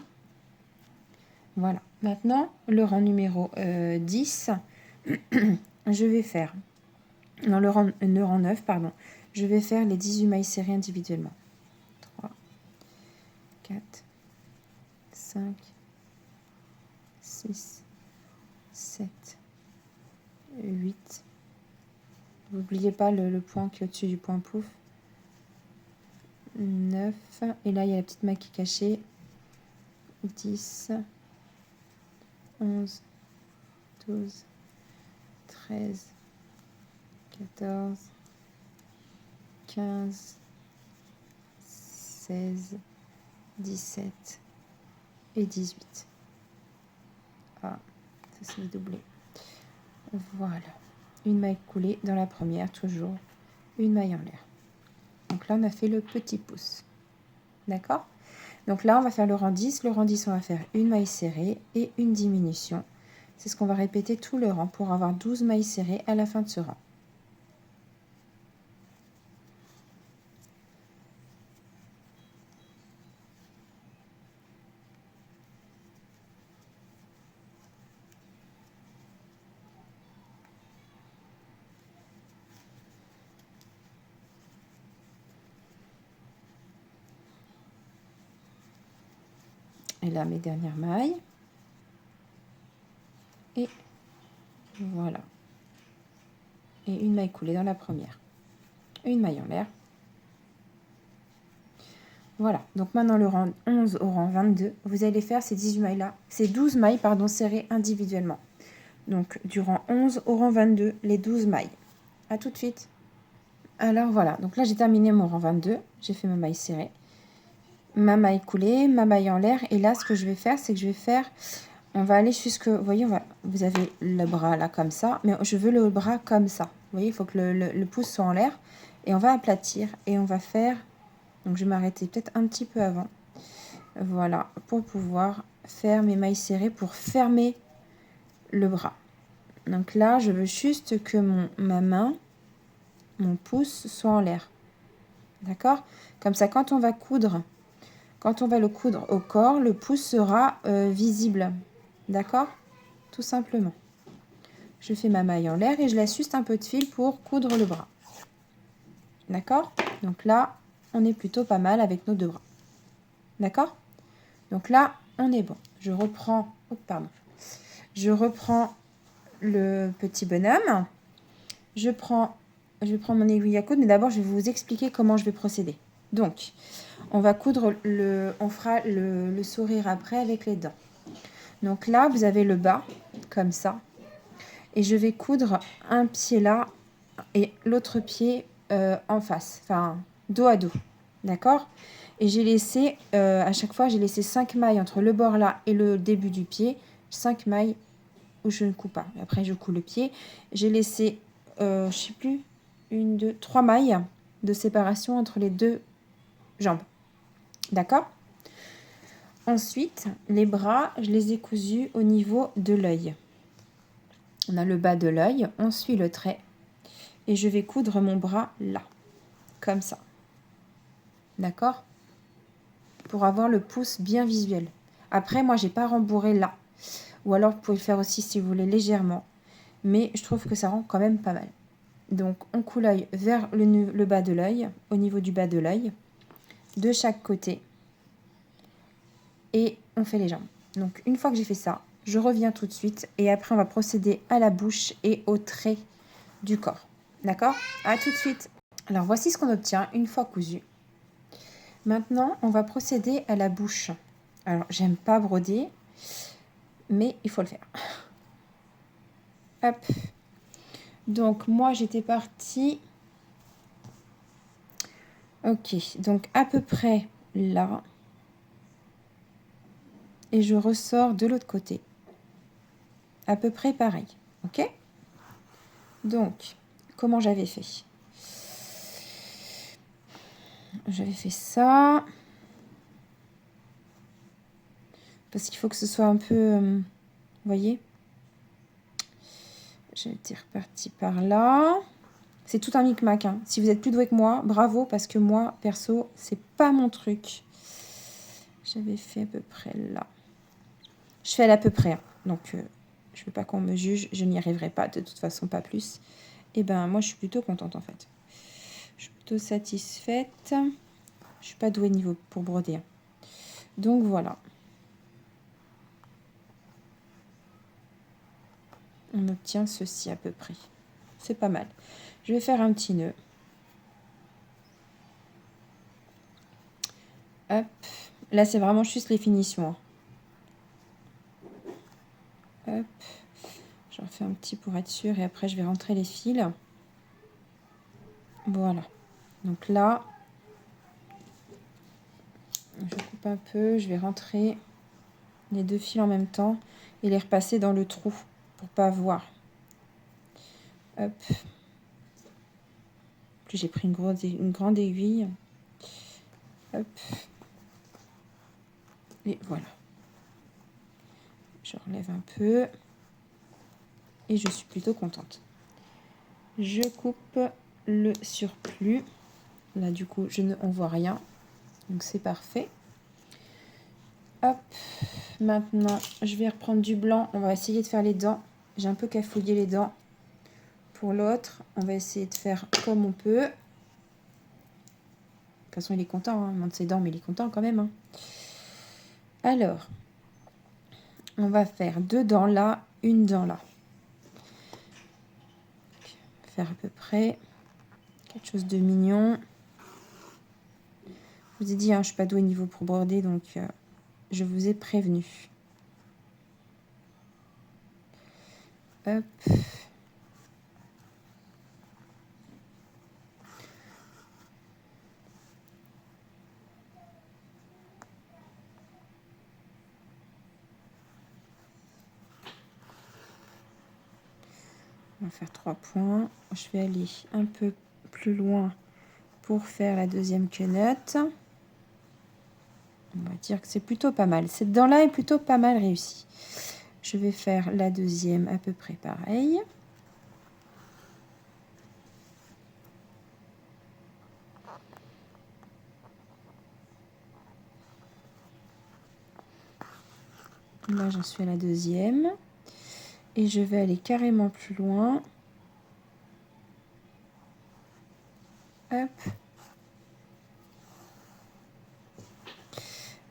Voilà. Maintenant, le rang numéro 10, je vais faire... Non, le rang 9, pardon. Je vais faire les 18 mailles serrées individuellement. 3, 4, 5, 6, 7, 8. N'oubliez pas le point qui est au-dessus du point pouf. 9. Et là, il y a la petite maille qui est cachée. 10, 11, 12, 13, 14, 15, 16, 17 et 18. Ah, ça c'est doublé. Voilà. Une maille coulée dans la première, toujours une maille en l'air. Donc là, on a fait le petit pouce. D'accord? Donc là, on va faire le rang 10. Le rang 10, on va faire une maille serrée et une diminution. C'est ce qu'on va répéter tout le rang pour avoir 12 mailles serrées à la fin de ce rang. Et là, mes dernières mailles. Et voilà. Et une maille coulée dans la première. Une maille en l'air. Voilà. Donc maintenant, le rang 11 au rang 22, vous allez faire ces 18 mailles-là, ces 12 mailles, pardon, serrées individuellement. Donc, du rang 11 au rang 22, les 12 mailles. À tout de suite. Alors voilà, donc là j'ai terminé mon rang 22. J'ai fait ma maille serrée, ma maille coulée, ma maille en l'air. Et là, ce que je vais faire, c'est que je vais faire... On va aller jusque... Vous voyez, vous avez le bras là comme ça. Mais je veux le bras comme ça. Vous voyez, il faut que le pouce soit en l'air. Et on va aplatir. Et on va faire... Donc je vais m'arrêter peut-être un petit peu avant. Voilà, pour pouvoir faire mes mailles serrées pour fermer le bras. Donc là, je veux juste que ma main, mon pouce soit en l'air. D'accord? Comme ça, quand on va le coudre au corps, le pouce sera visible. D'accord? Tout simplement. Je fais ma maille en l'air et je laisse juste un peu de fil pour coudre le bras. D'accord? Donc là, on est plutôt pas mal avec nos deux bras. D'accord? Donc là, on est bon. Je reprends... Oh, pardon. Je reprends le petit bonhomme. Je vais prendre mon aiguille à coudre, mais d'abord, je vais vous expliquer comment je vais procéder. Donc, on va coudre on fera le sourire après avec les dents. Donc là, vous avez le bas, comme ça. Et je vais coudre un pied là et l'autre pied en face, enfin, dos à dos. D'accord? Et j'ai laissé, à chaque fois, j'ai laissé 5 mailles entre le bord là et le début du pied. 5 mailles où je ne coupe pas. Après, je couds le pied. J'ai laissé, je sais plus, 1, 2, 3 mailles de séparation entre les deux jambes. D'accord? Ensuite, les bras, je les ai cousus au niveau de l'œil. On a le bas de l'œil, on suit le trait. Et je vais coudre mon bras là, comme ça. D'accord? Pour avoir le pouce bien visuel. Après, moi, j'ai pas rembourré là. Ou alors, vous pouvez le faire aussi si vous voulez légèrement. Mais je trouve que ça rend quand même pas mal. Donc, on coud l'œil vers le bas de l'œil, au niveau du bas de l'œil, de chaque côté. Et on fait les jambes. Donc, une fois que j'ai fait ça, je reviens tout de suite. Et après, on va procéder à la bouche et au trait du corps. D'accord? À tout de suite. Alors, voici ce qu'on obtient une fois cousu. Maintenant, on va procéder à la bouche. Alors, j'aime pas broder, mais il faut le faire. Hop. Donc, moi, j'étais partie... Ok, donc à peu près là. Et je ressors de l'autre côté. À peu près pareil. Ok? Donc, comment j'avais fait? J'avais fait ça. Parce qu'il faut que ce soit un peu... vous voyez? J'étais repartie par là. C'est tout un micmac. Hein. Si vous êtes plus doué que moi, bravo, parce que moi, perso, c'est pas mon truc. J'avais fait à peu près là. Je fais à peu près. Hein. Donc, je veux pas qu'on me juge. Je n'y arriverai pas, de toute façon, pas plus. Et ben, moi, je suis plutôt contente, en fait. Je suis plutôt satisfaite. Je suis pas douée niveau pour broder. Hein. Donc, voilà. On obtient ceci à peu près. C'est pas mal. Je vais faire un petit nœud. Hop. Là, c'est vraiment juste les finitions. Hop. J'en fais un petit pour être sûr. Et après, je vais rentrer les fils. Voilà. Donc là, je coupe un peu. Je vais rentrer les deux fils en même temps et les repasser dans le trou pour pas voir. Hop. Puis j'ai pris une grande aiguille. Hop. Et voilà. Je relève un peu. Et je suis plutôt contente. Je coupe le surplus. Là, du coup, on voit rien. Donc, c'est parfait. Hop. Maintenant, je vais reprendre du blanc. On va essayer de faire les dents. J'ai un peu cafouillé les dents. Pour l'autre, on va essayer de faire comme on peut. De toute façon, il est content. Hein. Il monte ses dents, mais il est content quand même. Hein. Alors, on va faire 2 dents là, une dent là. Faire à peu près quelque chose de mignon. Je vous ai dit, hein, je ne suis pas douée niveau pour broder, donc je vous ai prévenu. Hop. On va faire 3 points. Je vais aller un peu plus loin pour faire la deuxième quenotte. On va dire que c'est plutôt pas mal. Cette dent-là est plutôt pas mal réussie. Je vais faire la deuxième à peu près pareil. Là, j'en suis à la deuxième. Et je vais aller carrément plus loin. Hop.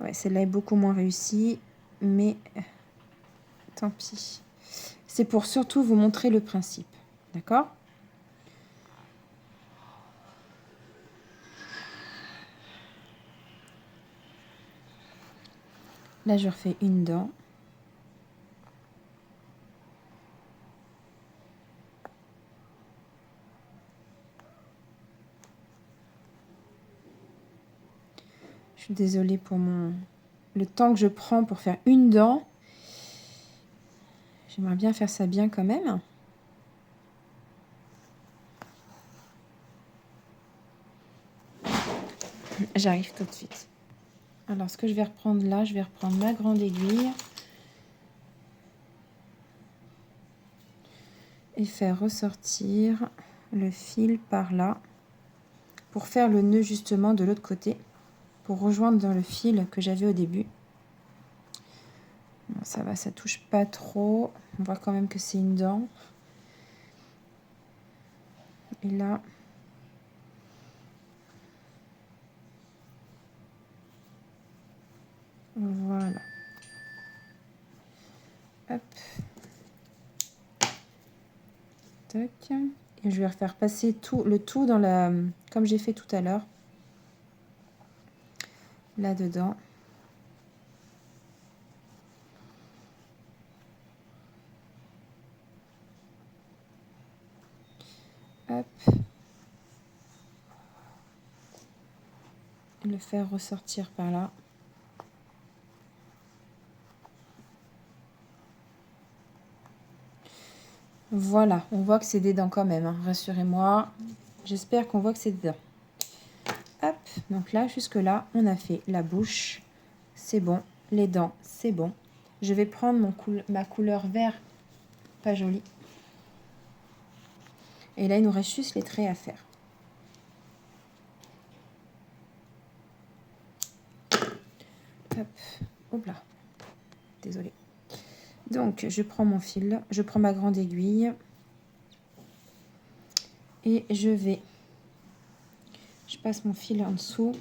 Ouais, celle-là est beaucoup moins réussie, mais tant pis. C'est pour surtout vous montrer le principe. D'accord ? Là, je refais une dent. Je suis désolée pour le temps que je prends pour faire une dent. J'aimerais bien faire ça bien quand même. J'arrive tout de suite. Alors, ce que je vais reprendre là, je vais reprendre ma grande aiguille. Et faire ressortir le fil par là. Pour faire le nœud justement de l'autre côté. Pour rejoindre dans le fil que j'avais au début. Bon, ça va, ça touche pas trop. On voit quand même que c'est une dent. Et là... Voilà. Hop. Tac. Et je vais refaire passer le tout dans la... Comme j'ai fait tout à l'heure. Là-dedans. Hop. Et le faire ressortir par là. Voilà, on voit que c'est des dents quand même, hein. Rassurez-moi. J'espère qu'on voit que c'est des dents. Hop, donc là, jusque là, on a fait la bouche. C'est bon. Les dents, c'est bon. Je vais prendre ma couleur vert, pas jolie. Et là, il nous reste juste les traits à faire. Hop, hop là. Désolée. Donc, je prends mon fil, je prends ma grande aiguille. Et je passe mon fil en dessous.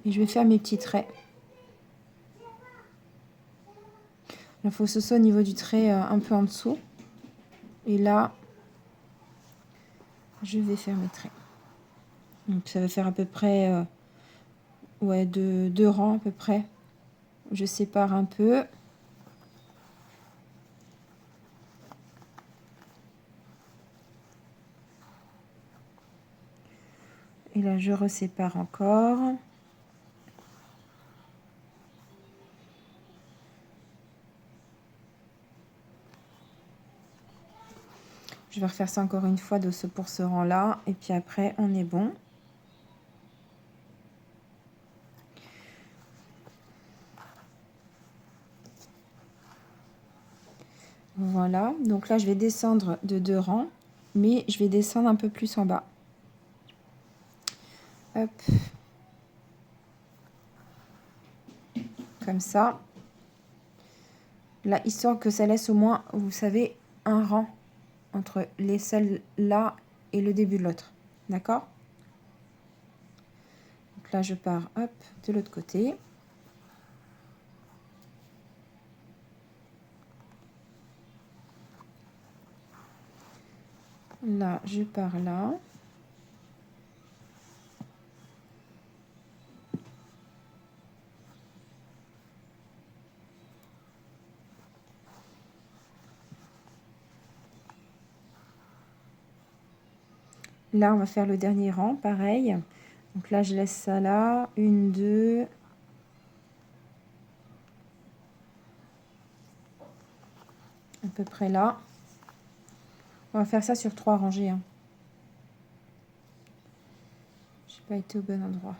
Et je vais faire mes petits traits. Il faut que ce soit au niveau du trait un peu en dessous. Et là, je vais faire mes traits. Donc ça va faire à peu près ouais, deux rangs à peu près. Je sépare un peu. Et là, je resépare encore. Je vais refaire ça encore une fois pour ce rang-là. Et puis après, on est bon. Voilà. Donc là, je vais descendre de 2 rangs. Mais je vais descendre un peu plus en bas. Hop. Comme ça. Là, histoire que ça laisse au moins, vous savez, un rang entre celles-là et le début de l'autre. D'accord ? Donc là, je pars, hop, de l'autre côté. Là, je pars là. Là, on va faire le dernier rang, pareil. Donc là, je laisse ça là. 1, 2. À peu près là. On va faire ça sur 3 rangées. Hein. J'ai pas été au bon endroit.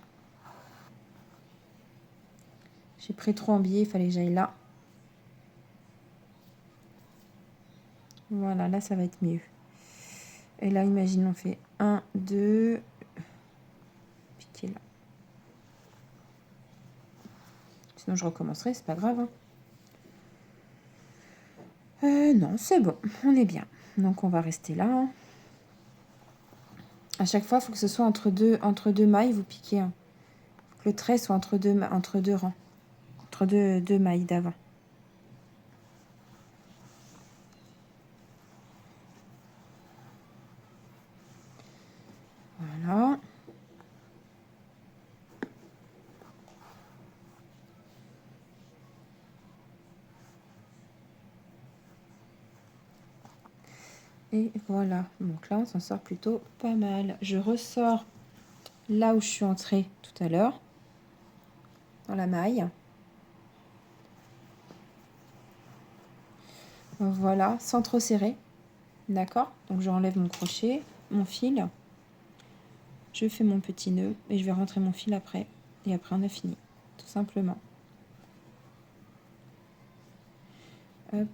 J'ai pris trop en biais, il fallait que j'aille là. Voilà, là ça va être mieux. Et là, imagine, on fait 1, 2, piquer là. Sinon, je recommencerai, c'est pas grave. Hein. Non, c'est bon, on est bien. Donc, on va rester là. À chaque fois, il faut que ce soit entre deux mailles, vous piquez. Hein. Faut que le trait soit entre deux rangs, entre deux mailles d'avant. Voilà. Et voilà. Donc là, on s'en sort plutôt pas mal. Je ressors là où je suis entrée tout à l'heure, dans la maille. Voilà, sans trop serrer. D'accord? Donc je enlève mon crochet, mon fil. Je fais mon petit nœud et je vais rentrer mon fil après. Et après, on a fini. Tout simplement. Hop.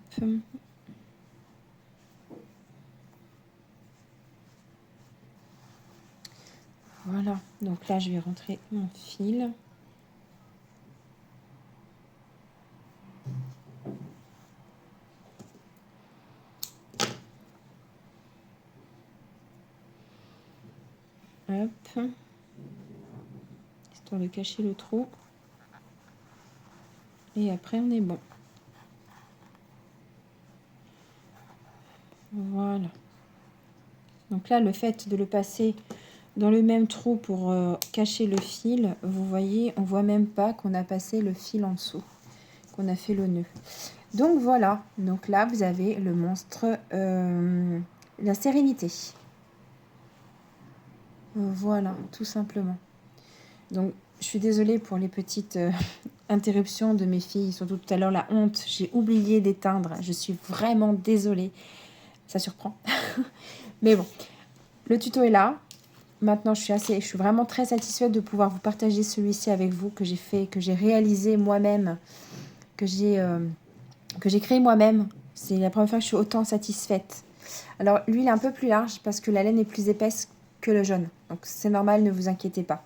Voilà. Donc là, je vais rentrer mon fil. Hop. Histoire de cacher le trou. Et après, on est bon. Voilà. Donc là, le fait de le passer dans le même trou pour cacher le fil, vous voyez, on voit même pas qu'on a passé le fil en dessous, qu'on a fait le nœud. Donc voilà, donc là, vous avez le monstre, la sérénité. Voilà, tout simplement. Donc, je suis désolée pour les petites interruptions de mes filles, surtout tout à l'heure, la honte. J'ai oublié d'éteindre. Je suis vraiment désolée. Ça surprend. Mais bon, le tuto est là. Maintenant, je suis vraiment très satisfaite de pouvoir vous partager celui-ci avec vous, que j'ai réalisé moi-même, que j'ai créé moi-même. C'est la première fois que je suis autant satisfaite. Alors, lui, il est un peu plus large parce que la laine est plus épaisse que le jaune. Donc, c'est normal, ne vous inquiétez pas.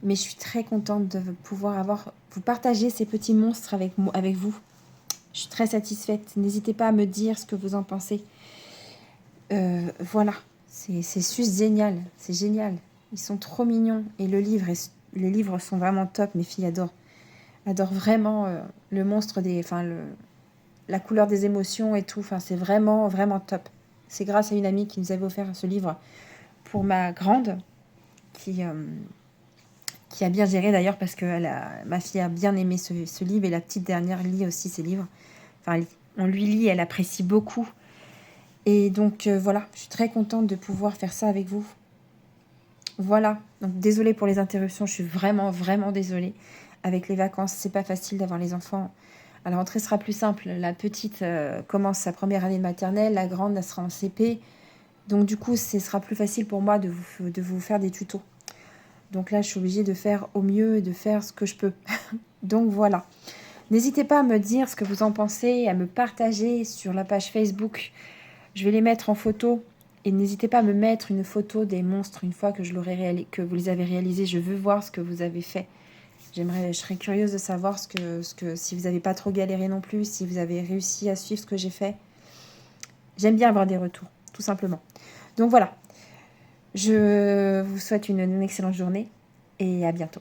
Mais je suis très contente de pouvoir vous partager ces petits monstres avec vous. Je suis très satisfaite. N'hésitez pas à me dire ce que vous en pensez. Voilà, c'est juste génial. C'est génial. Ils sont trop mignons. Et les livres sont vraiment top. Mes filles adorent vraiment le monstre la couleur des émotions et tout. Enfin, c'est vraiment, vraiment top. C'est grâce à une amie qui nous avait offert ce livre pour ma grande, qui a bien géré d'ailleurs parce que ma fille a bien aimé ce livre et la petite dernière lit aussi ces livres. Enfin, on lui lit, elle apprécie beaucoup. Et donc voilà, je suis très contente de pouvoir faire ça avec vous. Voilà, donc désolée pour les interruptions, je suis vraiment, vraiment désolée. Avec les vacances, c'est pas facile d'avoir les enfants. À la rentrée sera plus simple. La petite commence sa première année de maternelle, la grande elle sera en CP. Donc du coup, ce sera plus facile pour moi de vous faire des tutos. Donc là, je suis obligée de faire au mieux et de faire ce que je peux. Donc voilà. N'hésitez pas à me dire ce que vous en pensez, à me partager sur la page Facebook. Je vais les mettre en photo. Et n'hésitez pas à me mettre une photo des monstres une fois que que vous les avez réalisés. Je veux voir ce que vous avez fait. Je serais curieuse de savoir si vous n'avez pas trop galéré non plus, si vous avez réussi à suivre ce que j'ai fait. J'aime bien avoir des retours, tout simplement. Donc voilà. Je vous souhaite une excellente journée et à bientôt.